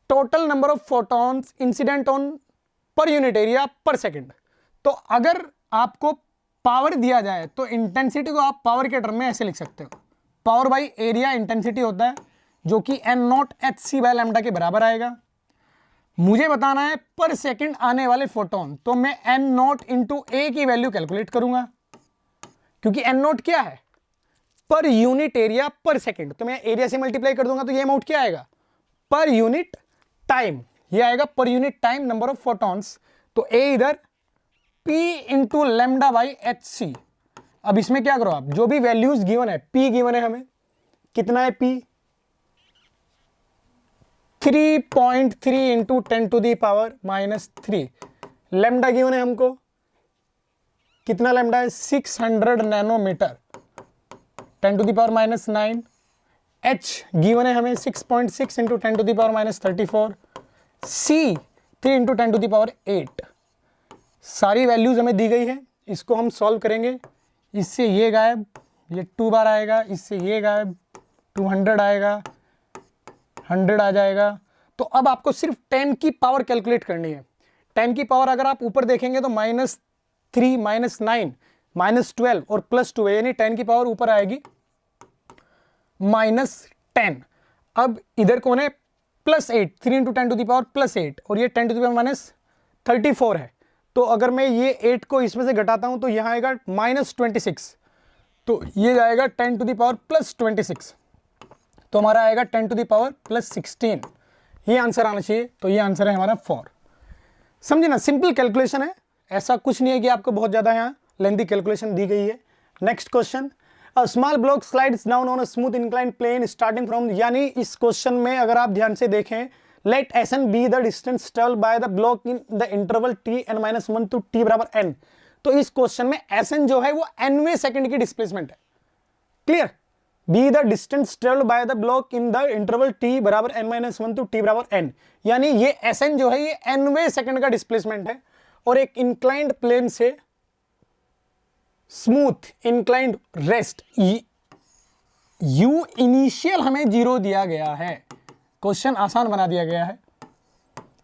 S1: total number of photons incident on per unit area per second. तो अगर आपको पावर दिया जाए तो इंटेंसिटी को आप पावर के टर्म में ऐसे लिख सकते हो, पावर बाई एरिया इंटेंसिटी होता है, जो कि n naught h c by lambda के बराबर आएगा। मुझे बताना है पर सेकंड आने वाले फोटोन, तो मैं एन नॉट इंटू ए की वैल्यू कैलकुलेट करूंगा, क्योंकि एन नॉट क्या है, पर यूनिट एरिया पर सेकंड। तो मैं एरिया से मल्टीप्लाई कर दूंगा तो ये अमाउंट क्या आएगा, पर यूनिट टाइम, ये आएगा per unit time number of photons. तो ए इधर P into lambda by h c. अब इसमें क्या करो आप, जो भी वैल्यूज गिवन है, P गिवन है हमें, कितना है P, 3.3 into 10 to the power minus 3। Lambda given है हमको, कितना लेमडा है, 600 nanometre, 10 to the power minus 9। H given है हमें 6.6 into 10 to the power minus 34। C 3 into 10 to the power 8। सारी वैल्यूज हमें दी गई है, इसको हम सॉल्व करेंगे। इससे ये गायब, ये 2 बार आएगा, इससे ये गायब, 200 आएगा, 100 आ जाएगा। तो अब आपको सिर्फ 10 की पावर कैलकुलेट करनी है। 10 की पावर अगर आप ऊपर देखेंगे तो -3, -9, -12 और +2 है, यानी 10 की पावर ऊपर आएगी -10। अब इधर कौन है, +8, 3 इंटू 10 टू दी पावर +8, और ये 10 टू दी पावर -34 है। तो अगर मैं ये 8 को इसमें से घटाता हूं तो यहां आएगा -26, तो ये जाएगा 10 टू दी पावर +26, तो हमारा आएगा 10 टू दी पावर +16। ये आंसर आना चाहिए, तो ये आंसर है हमारा 4। समझे ना, सिंपल कैलकुलेशन है, ऐसा कुछ नहीं है कि आपको बहुत ज्यादा यहाँ लेंथी कैलकुलेशन दी गई है। Next question, a small block slides down on a smooth inclined plane starting from, यानी इस क्वेश्चन में अगर आप ध्यान से देखें, let Sn be the distance travel by the block in the interval Tn-1 to t बराबर n। तो इस क्वेश्चन में Sn जो है वो nवें सेकंड की डिस्प्लेसमेंट है। Clear, B the distance travel by the block in the interval t बराबर n-1 टू t बराबर n, यानी ये Sn जो है ये nवें सेकंड का डिस्प्लेसमेंट है, और एक इंक्लाइंड प्लेन से smooth inclined rest, u initial हमें 0 दिया गया है। क्वेश्चन आसान बना दिया गया है,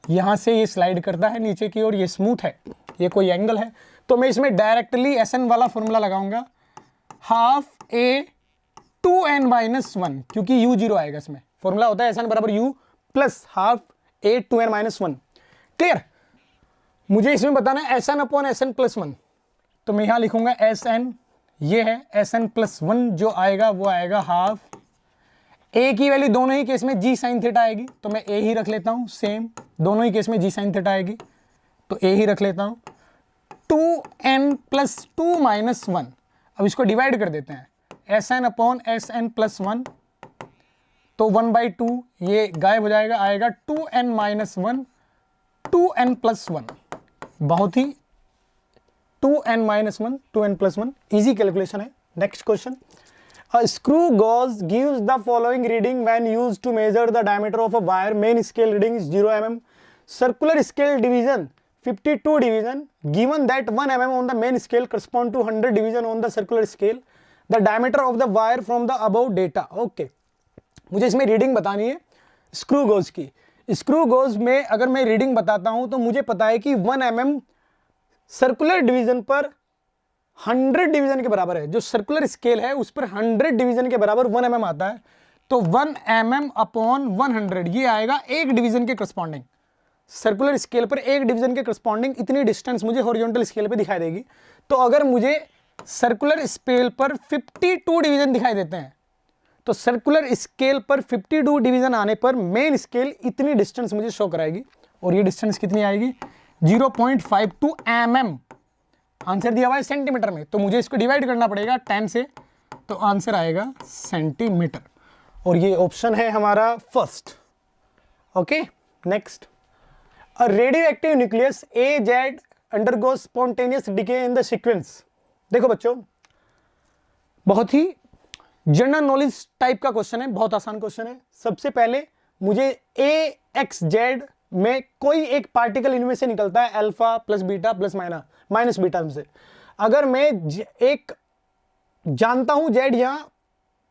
S1: यहां से ये स्लाइड करता है नीचे की ओर, ये स्मूथ है, ये कोई एंगल है, तो मैं इसमें डायरेक्टली Sn वाला फॉर्मूला लगाऊंगा, हाफ a 2n-1, क्योंकि u 0 आएगा इसमें। फॉर्मूला होता है Sn बराबर u plus half a 2n-1। Clear, मुझे इसमें बताना है Sn अपॉन Sn प्लस 1, तो मैं यहां लिखूंगा Sn, ये है Sn प्लस 1, जो आएगा वो आएगा हाफ a की वैल्यू दोनों ही केस में g साइन थीटा आएगी, तो मैं a ही रख लेता हूं, सेम दोनों ही केस में g साइन थीटा आएगी, तो a ही रख लेता हूं, 2n प्लस 2 माइनस 1। अब इसको डिवाइड कर देते हैं, Sn अपॉन Sn प्लस 1, तो 1/2 ये गायब हो जाएगा, आएगा 2n माइनस 1, 2n प्लस 1, बहुत ही 2n minus 1, 2n plus 1, easy calculation है। Next question, a screw gauge gives the following reading when used to measure the diameter of a wire. Main scale reading is 0 mm. Circular scale division 52 division. Given that 1 mm on the main scale correspond to 100 division on the circular scale. The diameter of the wire from the above data. Okay. मुझे इसमें reading बतानी है screw gauge की। Screw gauge में अगर मैं reading बताता हूं तो मुझे पता है कि 1 mm सर्कुलर डिवीजन पर 100 डिवीजन के बराबर है। जो सर्कुलर स्केल है उस पर 100 डिवीजन के बराबर 1 mm आता है, तो 1 mm अपॉन 100 ये आएगा एक डिवीजन के करस्पॉन्डिंग। सर्कुलर स्केल पर एक डिवीजन के करस्पॉन्डिंग इतनी डिस्टेंस मुझे हॉरिजॉन्टल स्केल पे दिखाई देगी। तो अगर मुझे सर्कुलर स्केल पर 52 डिवीजन दिखाई देते हैं, तो सर्कुलर स्केल पर 52 डिवीजन आने पर मेन स्केल इतनी डिस्टेंस मुझे शो कराएगी, और ये डिस्टेंस कितनी आएगी, 0.52 mm। आंसर दिया हुआ है सेंटीमीटर में, तो मुझे इसको डिवाइड करना पड़ेगा 10 से, तो आंसर आएगा सेंटीमीटर, और ये ऑप्शन है हमारा first. Okay, next, a radioactive nucleus AZ undergoes spontaneous decay in the sequence. देखो बच्चों, बहुत ही जनरल नॉलेज टाइप का क्वेश्चन है, बहुत आसान क्वेश्चन है। सबसे पहले मुझे AXZ में कोई एक पार्टिकल इनमें से निकलता है, alpha plus beta plus minus beta में से। अगर मैं एक जानता हूं Z यहां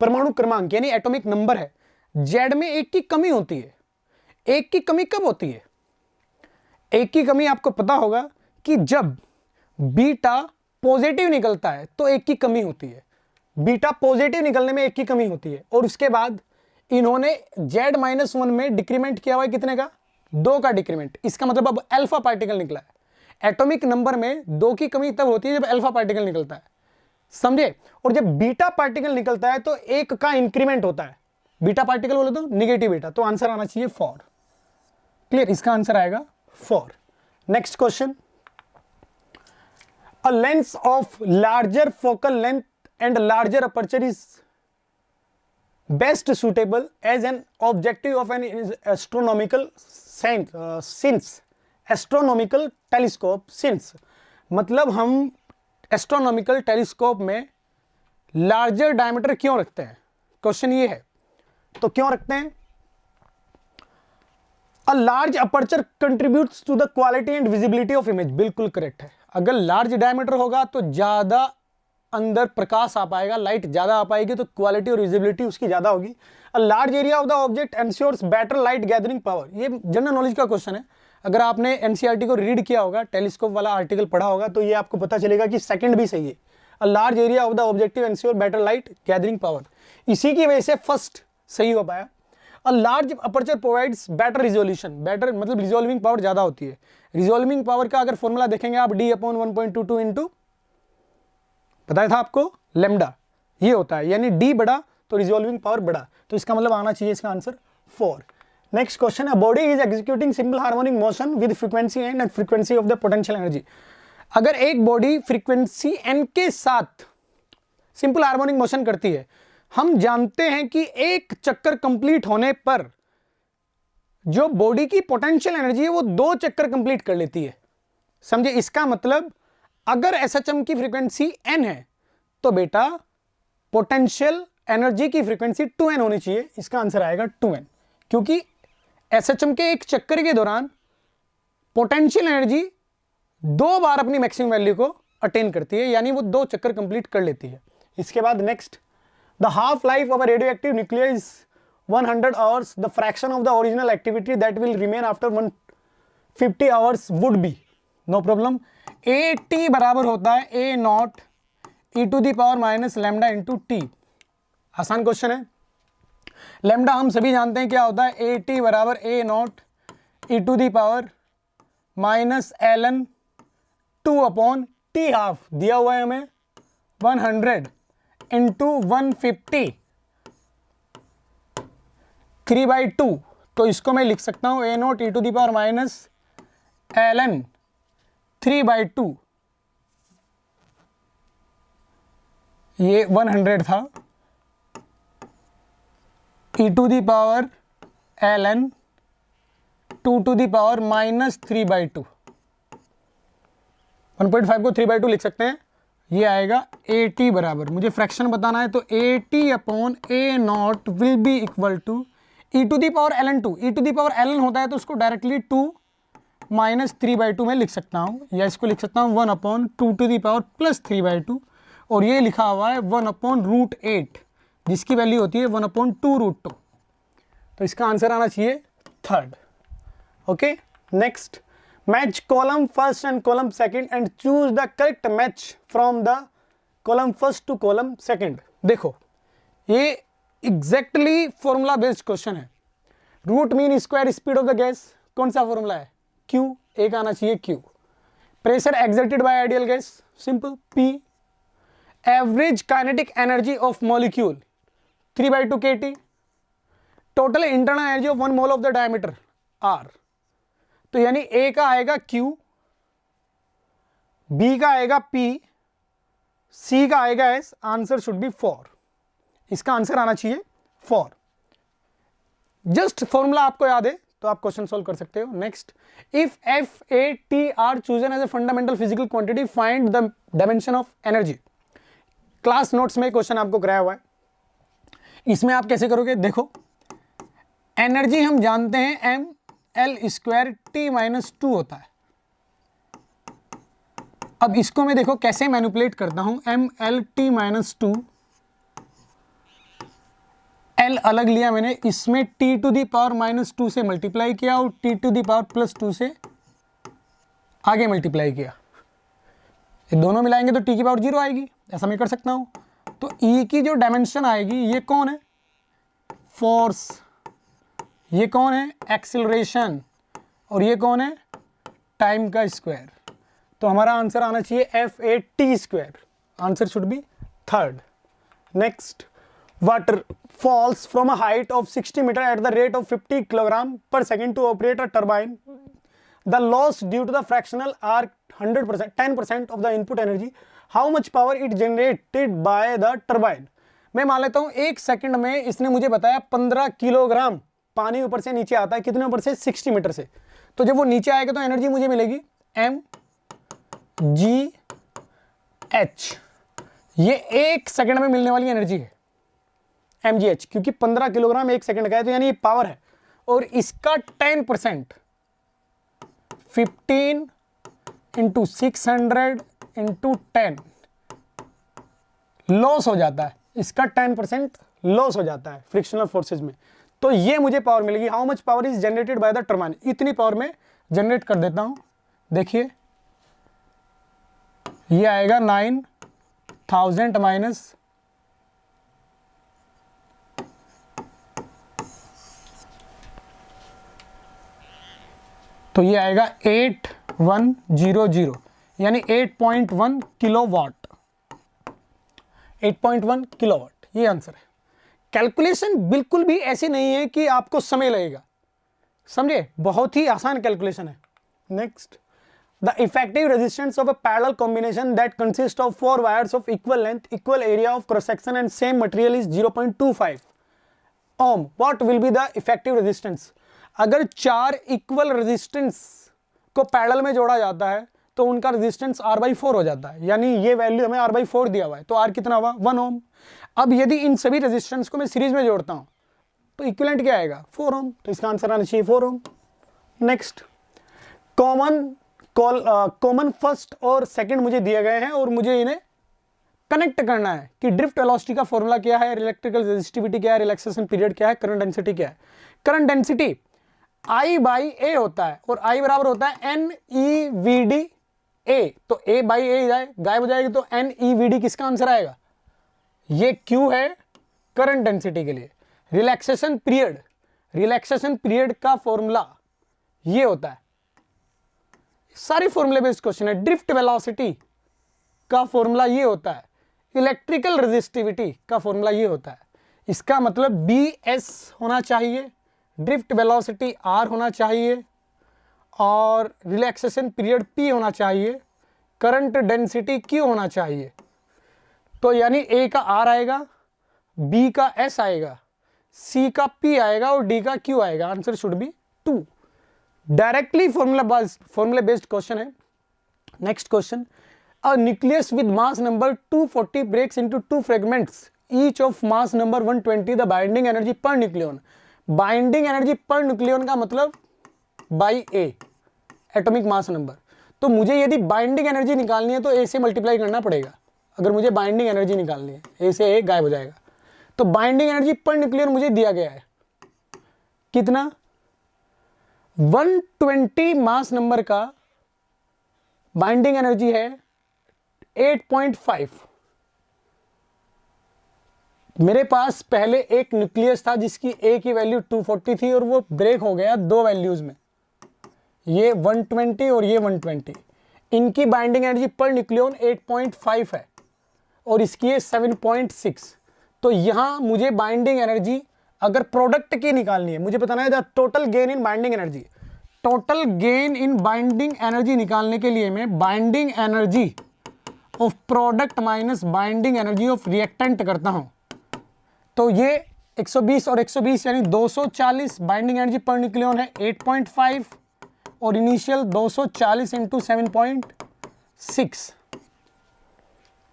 S1: परमाणु क्रमांक यानी एटॉमिक नंबर है, जेड में एक की कमी होती है। एक की कमी कब होती है? एक की कमी आपको पता होगा कि जब बीटा पॉजिटिव निकलता है तो एक की कमी होती है। बीटा पॉजिटिव निकलने में एक की कमी होती है। और उसके बाद इन्होंने Z-1 में डिक्रीमेंट किया हुआ है कितने का? 2 का डिक्रीमेंट। इसका मतलब अब अल्फा पार्टिकल निकला है। एटॉमिक नंबर में 2 की कमी तब होती है जब अल्फा पार्टिकल निकलता है, समझे? और जब बीटा पार्टिकल निकलता है तो 1 का इंक्रीमेंट होता है। बीटा पार्टिकल बोले तो निगेटिव बीटा, तो आंसर आना चाहिए 4। क्लियर? इसका आंसर आएगा 4। Next question, a lens of larger focal length and larger aperture is best suitable as an objective of an astronomical since मतलब हम एस्ट्रोनॉमिकल टेलीस्कोप में लार्जर डायमीटर क्यों रखते हैं? क्वेश्चन ये है। तो क्यों रखते हैं? A large aperture contributes to the quality and visibility of image. बिल्कुल करेक्ट है। अगर लार्ज डायमीटर होगा तो ज्यादा अंदर प्रकाश आ पाएगा, लाइट ज्यादा आ पाएगी, तो क्वालिटी और विजिबिलिटी उसकी ज्यादा होगी। A large area of the object ensures better light gathering power. ये जनरल नॉलेज का क्वेश्चन है। अगर आपने एनसीईआरटी को रीड किया होगा, टेलीस्कोप वाला आर्टिकल पढ़ा होगा, तो ये आपको पता चलेगा कि सेकंड भी सही है। A large area of the objective ensure better light gathering power, इसी की वजह से फर्स्ट सही हो पाया। अ large aperture provides better resolution. Better मतलब रिजोल्विंग पावर ज्यादा होती है। रिजोल्विंग पावर का अगर फॉर्मूला देखेंगे आप, D/1.22 इंटू, बताया था आपको, लेमडा, ये होता है। यानी डी बड़ा तो रिजोल्विंग पावर बड़ा, तो इसका मतलब आना चाहिए इसका answer 4। Next question, a body is executing simple harmonic motion with frequency and frequency of the potential energy. अगर एक बॉडी फ्रीक्वेंसी एन के साथ सिंपल हार्मोनिक मोशन करती है, हम जानते हैं कि एक चक्कर कंप्लीट होने पर जो बॉडी की पोटेंशियल एनर्जी है वो 2 चक्कर कंप्लीट कर लेती है, समझे? इसका मतलब अगर एसएचएम की फ्रीक्वेंसी n है तो बेटा पोटेंशियल एनर्जी की फ्रीक्वेंसी 2n होनी चाहिए। इसका आंसर आएगा 2n, क्योंकि एसएचएम के एक चक्कर के दौरान पोटेंशियल एनर्जी 2 बार अपनी मैक्सिमम वैल्यू को अटेन करती है, यानी वो 2 चक्कर कंप्लीट कर लेती है। इसके बाद next, the half life of a radioactive nuclear is 100 hours, the fraction of the original activity that will remain after 150 hours would be. No problem. A T बराबर होता है A naught E to the power minus lambda into T. आसान question है। Lambda हम सभी जानते हैं क्या होता है, ए टी बराबर A naught E to the power minus L N 2/t half. दिया हुआ है हमें 100 इंटू 150 3/2। तो इसको मैं लिख सकता हूं A naught E to the power minus L N 3/2। ये 100 था, e to the power L N 2 to the power minus 3/2। 1.5 को 3/2 लिख सकते हैं। ये आएगा ए टी बराबर, मुझे फ्रैक्शन बताना है, तो a t upon a naught will be equal to e to the power L N 2। E to the power L n होता है तो उसको डायरेक्टली 2 माइनस 3/2 में लिख सकता हूँ, या इसको लिख सकता हूँ 1/2 टू दी पावर प्लस 3/2। और ये लिखा हुआ है 1/√8, जिसकी वैल्यू होती है 1/2√2। तो इसका आंसर आना चाहिए 3rd। Okay, next, match column first and column second and choose the correct match from the column first to column second. देखो, ये एग्जैक्टली फॉर्मूला बेस्ड क्वेश्चन है। Root mean square speed of the gas, कौन सा formula है? Q, एक आना चाहिए Q। Pressure exerted by ideal gas, simple P। Average kinetic energy of molecule 3/2 kT। Total internal energy of 1 mole of the diameter R। तो यानी A का आएगा Q, B का आएगा P, C का आएगा S। Answer should B 4। इसका answer आना चाहिए 4। जस्ट फॉर्मूला आपको याद है तो आप क्वेश्चन सॉल्व कर सकते हो। Next, if f a t r chosen as a fundamental physical quantity find the dimension of energy. Class notes में क्वेश्चन आपको कराया हुआ है। इसमें आप कैसे करोगे? देखो, एनर्जी हम जानते हैं m l square t minus 2 होता है। अब इसको मैं देखो कैसे मैनिपुलेट करता हूं, m l t minus 2 L अलग लिया मैंने, इसमें t टू दी पावर -2 से मल्टीप्लाई किया और t टू दी पावर +2 से आगे मल्टीप्लाई किया। ये दोनों मिलाएंगे तो t की पावर 0 आएगी, ऐसा मैं कर सकता हूँ। तो E की जो डायमेंशन आएगी, ये कौन है? फोर्स। ये कौन है? एक्सिलरेशन। और ये कौन है? टाइम का स्क्वायर। तो हमारा आंसर आना चाहिए F8t²। Answer should B third. Next, water falls from a height of 60 meter at the rate of 50 kilogram per second to operate a turbine. The loss due to the fractional are 100%, 10% of the input energy. How much power it generated by the turbine? मैं मान लेता हूँ 1 second में इसने मुझे बताया 15 kilogram पानी ऊपर से नीचे आता है। कितने ऊपर से? 60 मीटर से। तो जब वो नीचे आएगा तो एनर्जी मुझे मिलेगी mgh। ये 1 सेकंड में मिलने वाली एनर्जी है mgh, क्योंकि 15 किलोग्राम 1 सेकंड का है, तो यानी ये पावर है। और इसका 10% 15 इंटू 600 इंटू 10 लॉस हो जाता है। इसका 10% लॉस हो जाता है फ्रिक्शनल फोर्सेज में। तो ये मुझे पावर मिलेगी। How much power is generated by the turbine? इतनी पावर में जनरेट कर देता हूं। देखिए ये आएगा 9000 माइनस तो ये आएगा 8100 यानी 8.1 किलोवाट। 8.1 किलोवाट ये आंसर है। कैलकुलेशन बिल्कुल भी ऐसी नहीं है कि आपको समय लगेगा, समझे? बहुत ही आसान कैलकुलेशन है। Next, the effective resistance of a parallel combination that consist of 4 wires of equal length, equal area of cross section and same material is 0.25 ohm. What will be the effective resistance? अगर 4 equal resistance को parallel में जोड़ा जाता है तो उनका resistance R/4 हो जाता है। यानी ये वैल्यू हमें R/4 दिया हुआ है, तो R कितना हुआ? 1 ओम। अब यदि इन सभी रेजिस्टेंस को मैं सीरीज में जोड़ता हूं तो इक्विवेलेंट क्या आएगा? 4 ओम। तो इसका आंसर आना चाहिए 4 ओम। नेक्स्ट, कॉमन फर्स्ट और सेकंड मुझे दिए गए हैं और मुझे इन्हें कनेक्ट करना है कि ड्रिफ्ट वेलोसिटी का फॉर्मूला क्या है, इलेक्ट्रिकल रेजिस्टिविटी क्या है, रिलैक्सेशन पीरियड क्या है, करंट डेंसिटी क्या है। करंट डेंसिटी I/A होता है और I बराबर होता है NEVD/A। तो A/A गायब हो जाएगी, तो NEVD किसका आंसर आएगा? ये Q है करंट डेंसिटी के लिए। रिलैक्सेशन पीरियड का फॉर्मूला ये होता है। सारी फॉर्मूले बेस्ड क्वेश्चन है। ड्रिफ्ट वेलोसिटी का फॉर्मूला ये होता है। इलेक्ट्रिकल रेजिस्टिविटी का फॉर्मूला ये होता है। इसका मतलब BS होना चाहिए, ड्रिफ्ट वेलोसिटी R होना चाहिए और रिलैक्सेशन पीरियड P होना चाहिए, करंट डेंसिटी Q होना चाहिए। तो यानी A का R आएगा, B का S आएगा, C का P आएगा और D का Q आएगा। Answer should be 2। Directly formula based question है। Next question, a nucleus with mass number 240 breaks into 2 fragments each of mass number 120, the binding energy per nucleon. Binding energy per nucleon का मतलब by A, atomic mass number. तो मुझे यदि binding energy निकालनी है तो A से multiply करना पड़ेगा। अगर मुझे बाइंडिंग एनर्जी निकालनी है, A से A गायब हो जाएगा। तो बाइंडिंग एनर्जी पर न्यूक्लियन मुझे दिया गया है कितना? 120 मास नंबर का बाइंडिंग एनर्जी है 8.5। मेरे पास पहले एक न्यूक्लियस था जिसकी A की वैल्यू 240 थी और वो ब्रेक हो गया 2 वैल्यूज में, ये 120 और ये 120। इनकी बाइंडिंग एनर्जी पर न्यूक्लियन 8.5 है और इसकी है 7.6। तो यहां मुझे बाइंडिंग एनर्जी अगर प्रोडक्ट की निकालनी है, मुझे बताना है the total gain in binding energy. Total gain in binding energy निकालने के लिए मैं binding energy of product minus binding energy of reactant करता हूं। तो ये 120 और 120 यानी 240 बाइंडिंग एनर्जी पर न्यूक्लियन है 8.5 और initial 240 into 7.6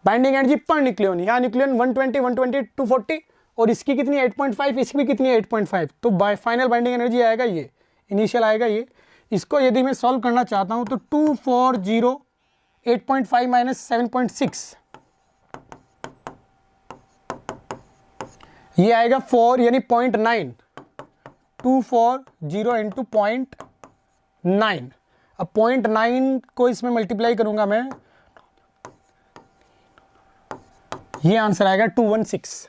S1: binding energy per nucleon. यहाँ न्यूक्लियन 120, 120, 240 और इसकी कितनी 8.5, इसकी भी कितनी 8.5। तो फाइनल बाइंडिंग एनर्जी आएगा ये, इनिशियल आएगा ये। इसको यदि मैं सॉल्व करना चाहता हूँ तो 240 8.5 माइनस 7.6 ये आएगा 4 यानी 0.9, 240 इंटू 0.9। अब 0.9 को इसमें मल्टीप्लाई करूंगा मैं, ये आंसर आएगा 216,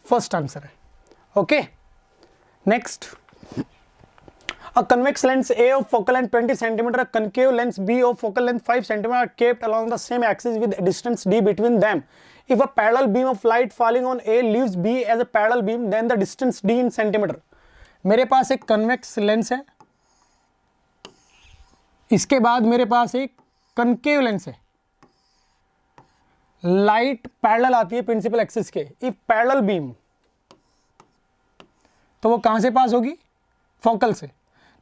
S1: फर्स्ट आंसर है। Okay, next, a convex lens A of focal length 20 cm, a concave lens B of focal length 5 cm are kept along the same axis with distance d between them. If a parallel beam of light falling on A leaves B as a parallel beam, then the distance d in centimeter. मेरे पास एक convex lens है, इसके बाद मेरे पास एक concave lens है, light parallel आती है प्रिंसिपल एक्सिस के। इफ पैरेलल बीम, तो वो कहां से पास होगी? फोकल से।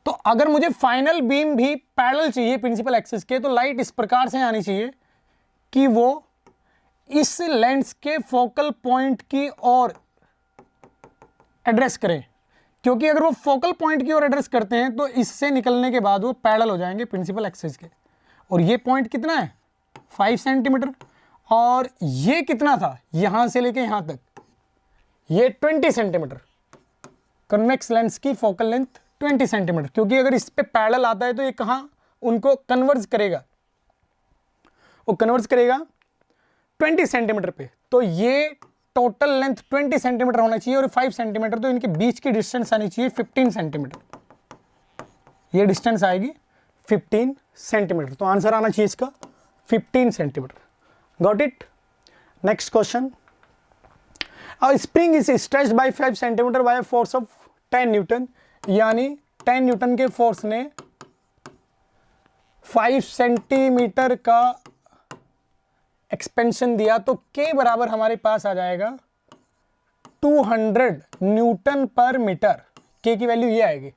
S1: तो अगर मुझे फाइनल बीम भी पैरेलल चाहिए प्रिंसिपल एक्सिस के, तो लाइट इस प्रकार से आनी चाहिए कि वो इस लेंस के फोकल पॉइंट की ओर एड्रेस करें, क्योंकि अगर वो फोकल पॉइंट की ओर एड्रेस करते हैं तो इससे निकलने के बाद वो पैरेलल हो जाएंगे प्रिंसिपल एक्सिस के। और ये पॉइंट कितना है? 5 सेंटीमीटर। और ये कितना था? यहां से लेके यहां तक ये 20 सेंटीमीटर। कन्वेक्स लेंस की फोकल लेंथ 20 सेंटीमीटर, क्योंकि अगर इस पे पैरेलल आता है तो ये कहां उनको कन्वर्ज करेगा? वो कन्वर्ज करेगा 20 सेंटीमीटर पे। तो ये टोटल लेंथ 20 सेंटीमीटर होना चाहिए और 5 सेंटीमीटर, तो इनके बीच की डिस्टेंस आनी चाहिए 15 सेंटीमीटर। ये डिस्टेंस आएगी 15 सेंटीमीटर, तो आंसर आना चाहिए इसका 15 centimetre. Got it? Next question, a spring is stretched by 5 centimetre by force of 10 newton, यानी 10 न्यूटन के फोर्स ने 5 सेंटीमीटर का एक्सपेंशन दिया, तो के बराबर हमारे पास आ जाएगा 200 न्यूटन पर मीटर। के की वैल्यू ये आएगी।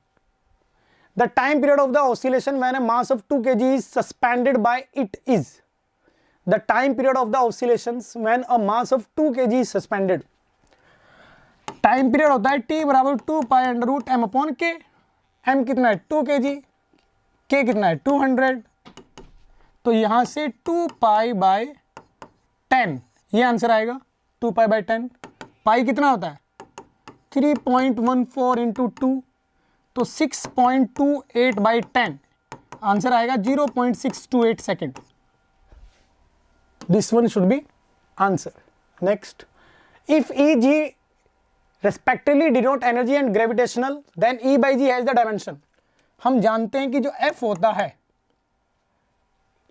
S1: The time period of the oscillation when a mass of 2 kg is suspended by it is. The time period of the oscillations when a mass of 2 kg is suspended. Time period होता है t बराबर 2 pi under root m upon k. m कितना है? 2 kg। k कितना है? 200। तो यहां से 2 पाई बाय 10, ये आंसर आएगा 2 पाई बाय 10। पाई कितना होता है? 3.14 इंटू 2, तो 6.28 बाई 10, आंसर आएगा 0.628 second. This one should be answer. Next, if E G respectively denote energy and gravitational, then E by G has the dimension। हम जानते हैं कि जो F होता है,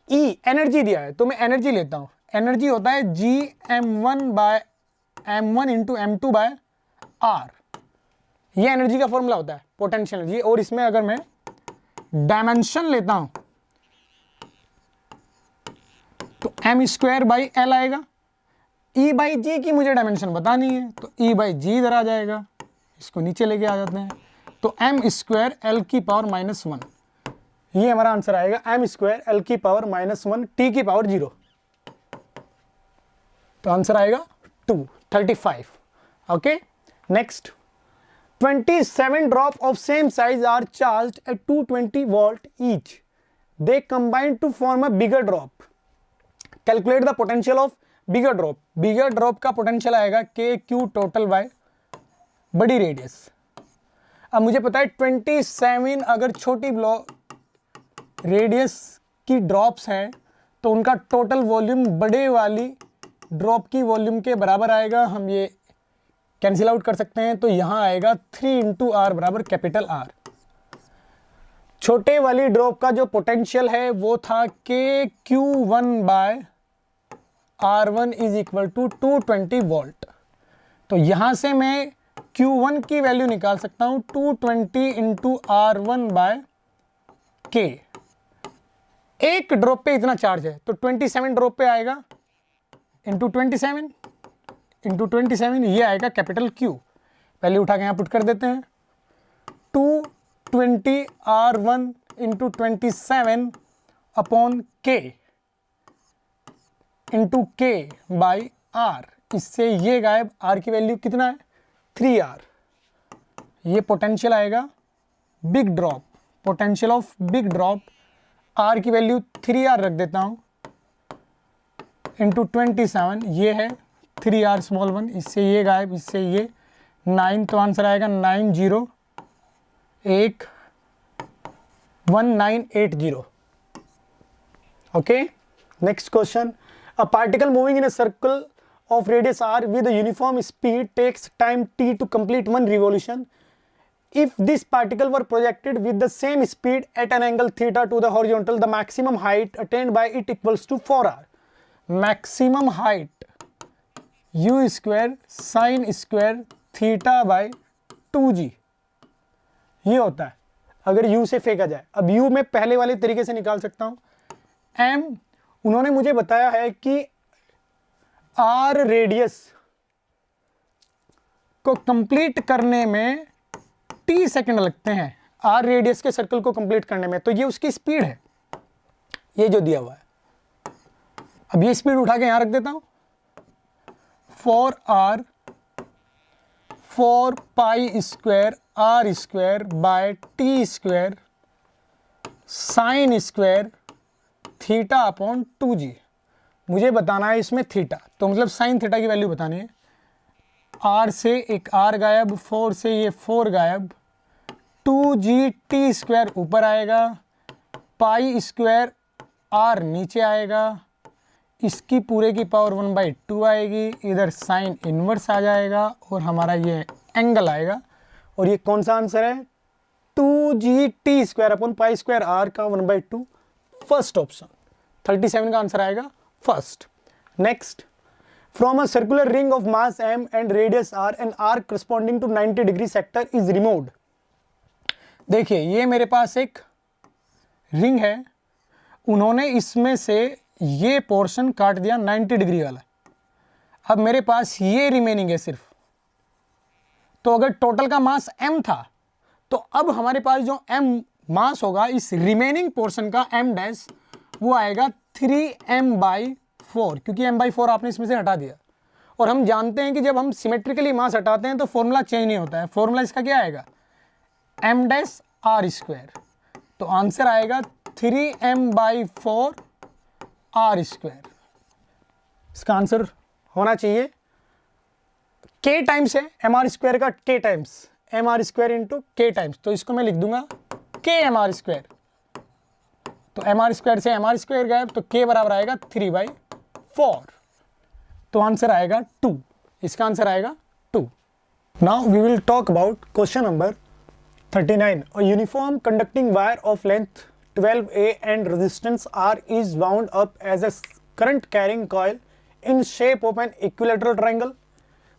S1: E एनर्जी दिया है, तो मैं एनर्जी लेता हूं। एनर्जी होता है Gm1 by M1 into M2 by R। ये एनर्जी का फॉर्मूला होता है, पोटेंशियल एनर्जी। और इसमें अगर मैं डायमेंशन लेता हूं तो m² बाई L आएगा। E बाई जी की मुझे डायमेंशन बतानी है, तो E बाई जी इधर आ जाएगा, इसको नीचे लेके आ जाते हैं, तो m² L की पावर -1, ये हमारा आंसर आएगा m² L की पावर -1 t की पावर 0। तो आंसर आएगा 235। Okay, next, 27 drop of same size are charged at 220 volt each. They combine to form a bigger drop. Calculate the potential of bigger drop. Bigger drop का potential आएगा K Q total by बड़ी radius. अब मुझे पता है 27 अगर छोटी block radius की ड्रॉप्स हैं तो उनका टोटल वॉल्यूम बड़े वाली ड्रॉप की वॉल्यूम के बराबर आएगा। हम ये कैंसिल आउट कर सकते हैं, तो यहां आएगा 3 इंटू आर बराबर कैपिटल आर। छोटे वाली ड्रॉप का जो पोटेंशियल है वो था K Q 1 by R1 is equal to 220 volt. तो यहां से मैं Q1 की वैल्यू निकाल सकता हूं 220 इंटू R1 बाय के। एक ड्रॉप पे इतना चार्ज है, तो 27 ड्रॉप पे आएगा इंटू 27 इंटू 27, ये आएगा कैपिटल Q। वैल्यू उठा के यहां पुट कर देते हैं, 220 R1 इंटू 27 अपॉन के इंटू के बाई आर। इससे ये गायब, आर की वैल्यू कितना है? 3R। ये पोटेंशियल आएगा big drop, potential of big drop. R की वैल्यू 3R रख देता हूं इंटू 27, ये है 3r स्मॉल 1, इससे ये गायब, इससे ये 9, तो आंसर आएगा 1980। Okay, next question. A particle moving in a circle of radius r with a uniform speed takes time t to complete one revolution. If this particle were projected with the same speed at an angle theta to the horizontal, the maximum height attained by it equals to 4r. Maximum height u square sin square theta by 2g ये होता है अगर u से फेंका जाए। अब u मैं पहले वाले तरीके से निकाल सकता हूं। m उन्होंने मुझे बताया है कि r रेडियस को कंप्लीट करने में t सेकंड लगते हैं, r रेडियस के सर्कल को कंप्लीट करने में, तो ये उसकी स्पीड है, ये जो दिया हुआ है। अब ये स्पीड उठा के यहां रख देता हूं, 4r 4 pi square r square by T square sine square theta upon 2g। मुझे बताना है इसमें थीटा, तो मतलब साइन थीटा की वैल्यू बतानी है। r से एक r गायब, 4 से ये 4 गायब, 2g टी स्क्वायर ऊपर आएगा, पाई स्क्वायर r नीचे आएगा, इसकी पूरे की पावर 1/2 आएगी, इधर साइन इनवर्स आ जाएगा और हमारा ये एंगल आएगा। और ये कौन सा आंसर है? 2g T square upon pi square r का 1/2, फर्स्ट ऑप्शन। 37 का आंसर आएगा first. Next, from a circular ring of mass m and radius r and arc corresponding to 90 degree sector is removed. देखिए ये मेरे पास एक ring है, उन्होंने इसमें से ये पोर्शन काट दिया 90 डिग्री वाला। अब मेरे पास ये रिमेनिंग है सिर्फ, तो अगर टोटल का मास m था तो अब हमारे पास जो m मास होगा इस रिमेनिंग पोर्शन का m डैश वो आएगा 3m/4, क्योंकि m/4 आपने इसमें से हटा दिया। और हम जानते हैं कि जब हम सिमेट्रिकली मास हटाते हैं तो फॉर्मूला चेंज नहीं होता है। फॉर्मूला इसका क्या आएगा? m dash r square. तो आंसर आएगा 3m/4 r स्क्वायर। इसका आंसर होना चाहिए k टाइम्स है एम आर स्क्वायर का, k times M R square into k times, तो इसको मैं लिख दूंगा k एम आर स्क्वायर। तो एम आर स्क्वायर से एम आर स्क्वायर गायब, तो k बराबर आएगा 3/4, तो आंसर आएगा 2। इसका आंसर आएगा 2। Now we will talk about question number 39। A uniform conducting wire of length 12a and resistance r is wound up as a current carrying coil in shape of an equilateral triangle।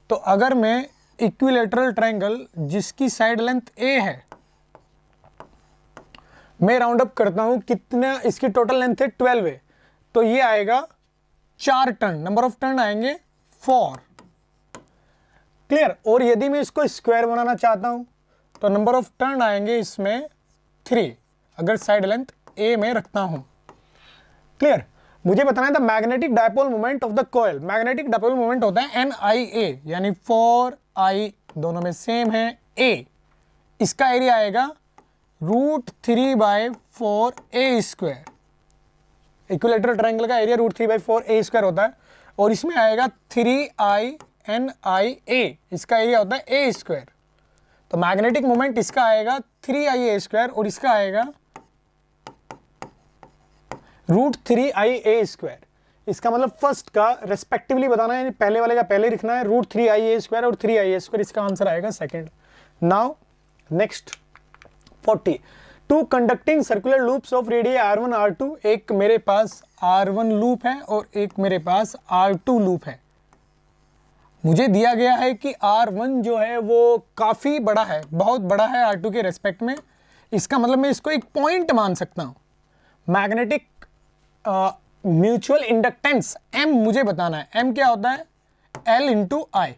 S1: तो अगर मैं equilateral triangle जिसकी side length a है, मैं round up करता हूं, कितना इसकी टोटल लेंथ है 12 है, तो ये आएगा 4 टर्न, नंबर ऑफ टर्न आएंगे 4। क्लियर? और यदि मैं इसको स्क्वायर बनाना चाहता हूं तो नंबर ऑफ टर्न आएंगे इसमें 3, अगर साइड लेंथ a में रखता हूं। क्लियर? मुझे बताना है the magnetic dipole moment of the coil. Magnetic dipole moment होता है NIA, यानी 4I दोनों में सेम है a। इसका एरिया आएगा √3/4a स्क्वायर। इक्विलेटरल ट्रायंगल का एरिया √3/4a स्क्वायर होता है, और इसमें आएगा 3INIA, इसका एरिया होता है a स्क्वायर। तो मैग्नेटिक मोमेंट इसका आएगा 3IA स्क्वायर और इसका आएगा √3IA स्क्वायर। इसका मतलब फर्स्ट का रेस्पेक्टिवली बताना है, पहले वाले का पहले लिखना है, √3IA स्क्वायर और 3IA स्क्वायर, इसका आंसर आएगा second. Now next 40। Two conducting circular loops of radius R1 R2, एक मेरे पास R1 लूप है और एक मेरे पास R2 लूप है। मुझे दिया गया है कि R1 जो है वो काफ़ी बड़ा है, बहुत बड़ा है R2 के रेस्पेक्ट में। इसका मतलब मैं इसको एक पॉइंट मान सकता हूँ। मैग्नेटिक म्यूचुअल इंडक्टेंस M मुझे बताना है। M क्या होता है? L into I।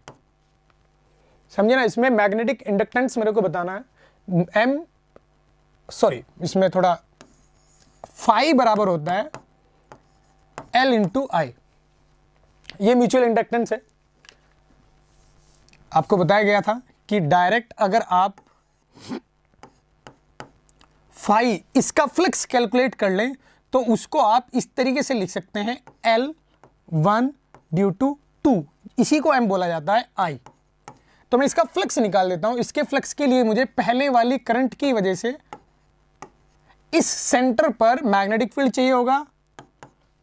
S1: समझे ना? इसमें मैग्नेटिक इंडक्टेंस मेरे को बताना है। इसमें थोड़ा फाई बराबर होता है L इंटू I। ये म्यूचुअल इंडक्टेंस है। आपको बताया गया था कि डायरेक्ट अगर आप फाई इसका फ्लक्स कैलकुलेट कर लें तो उसको आप इस तरीके से लिख सकते हैं L1 ड्यू टू 2। इसी को m बोला जाता है I। तो मैं इसका फ्लक्स निकाल देता हूं। इसके फ्लक्स के लिए मुझे पहले वाली करंट की वजह से इस सेंटर पर मैग्नेटिक फील्ड चाहिए होगा,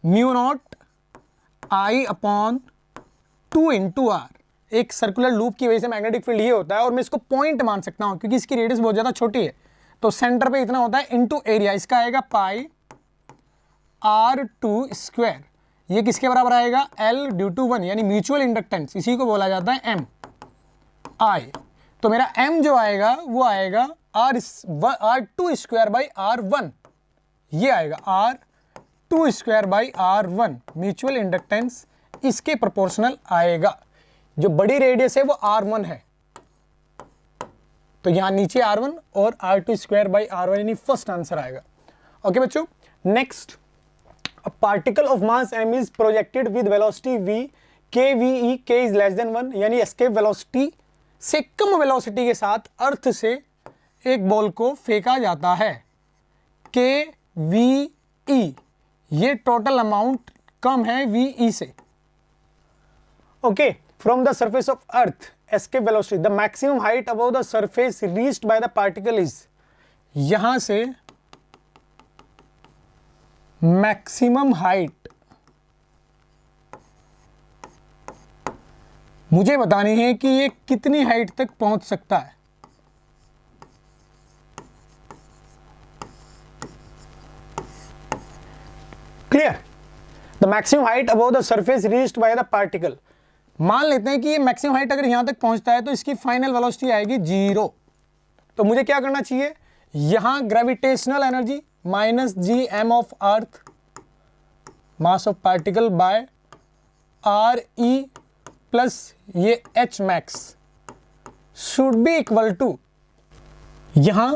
S1: mu naught I upon 2 into R. एक सर्कुलर लूप की वजह से मैग्नेटिक फील्ड ये होता है, और मैं इसको पॉइंट मान सकता हूं क्योंकि इसकी रेडियस बहुत ज़्यादा छोटी है। तो सेंटर पे इतना होता है इंटू एरिया, इसका आएगा पाई R2 स्क्वायर। ये किसके बराबर आएगा, L ड्यू टू 1, यानी म्यूचुअल इंडक्टेंस, इसी को बोला जाता है M I। तो मेरा M जो आएगा वो आएगा R2 स्क्वायर बाई R1, ये आएगा R2 square by R1, mutual inductance इसके प्रोपोर्शनल आएगा। जो बड़ी रेडियस है वो R1 है, तो यहां नीचे R1 और R2 स्क्वायर बाई R1, यानी फर्स्ट आंसर आएगा। ओके बच्चों, next, a particle of mass m is projected with velocity v, k v e, k is less than 1, यानी escape velocity से कम वेलोसिटी के साथ अर्थ से एक बॉल को फेंका जाता है, k v e, ये टोटल अमाउंट कम है v e से। Okay, from the surface of earth escape velocity, the maximum height above the surface reached by the particle is, यहां से मैक्सिमम हाइट मुझे बतानी है कि ये कितनी हाइट तक पहुंच सकता है। Clear, the maximum height above the surface reached by the particle. मान लेते हैं कि ये मैक्सिमम हाइट अगर यहां तक पहुंचता है तो इसकी फाइनल वेलोसिटी आएगी 0। तो मुझे क्या करना चाहिए, यहां gravitational energy minus G M of earth mass of particle by R E plus ये H max should be equal to यहां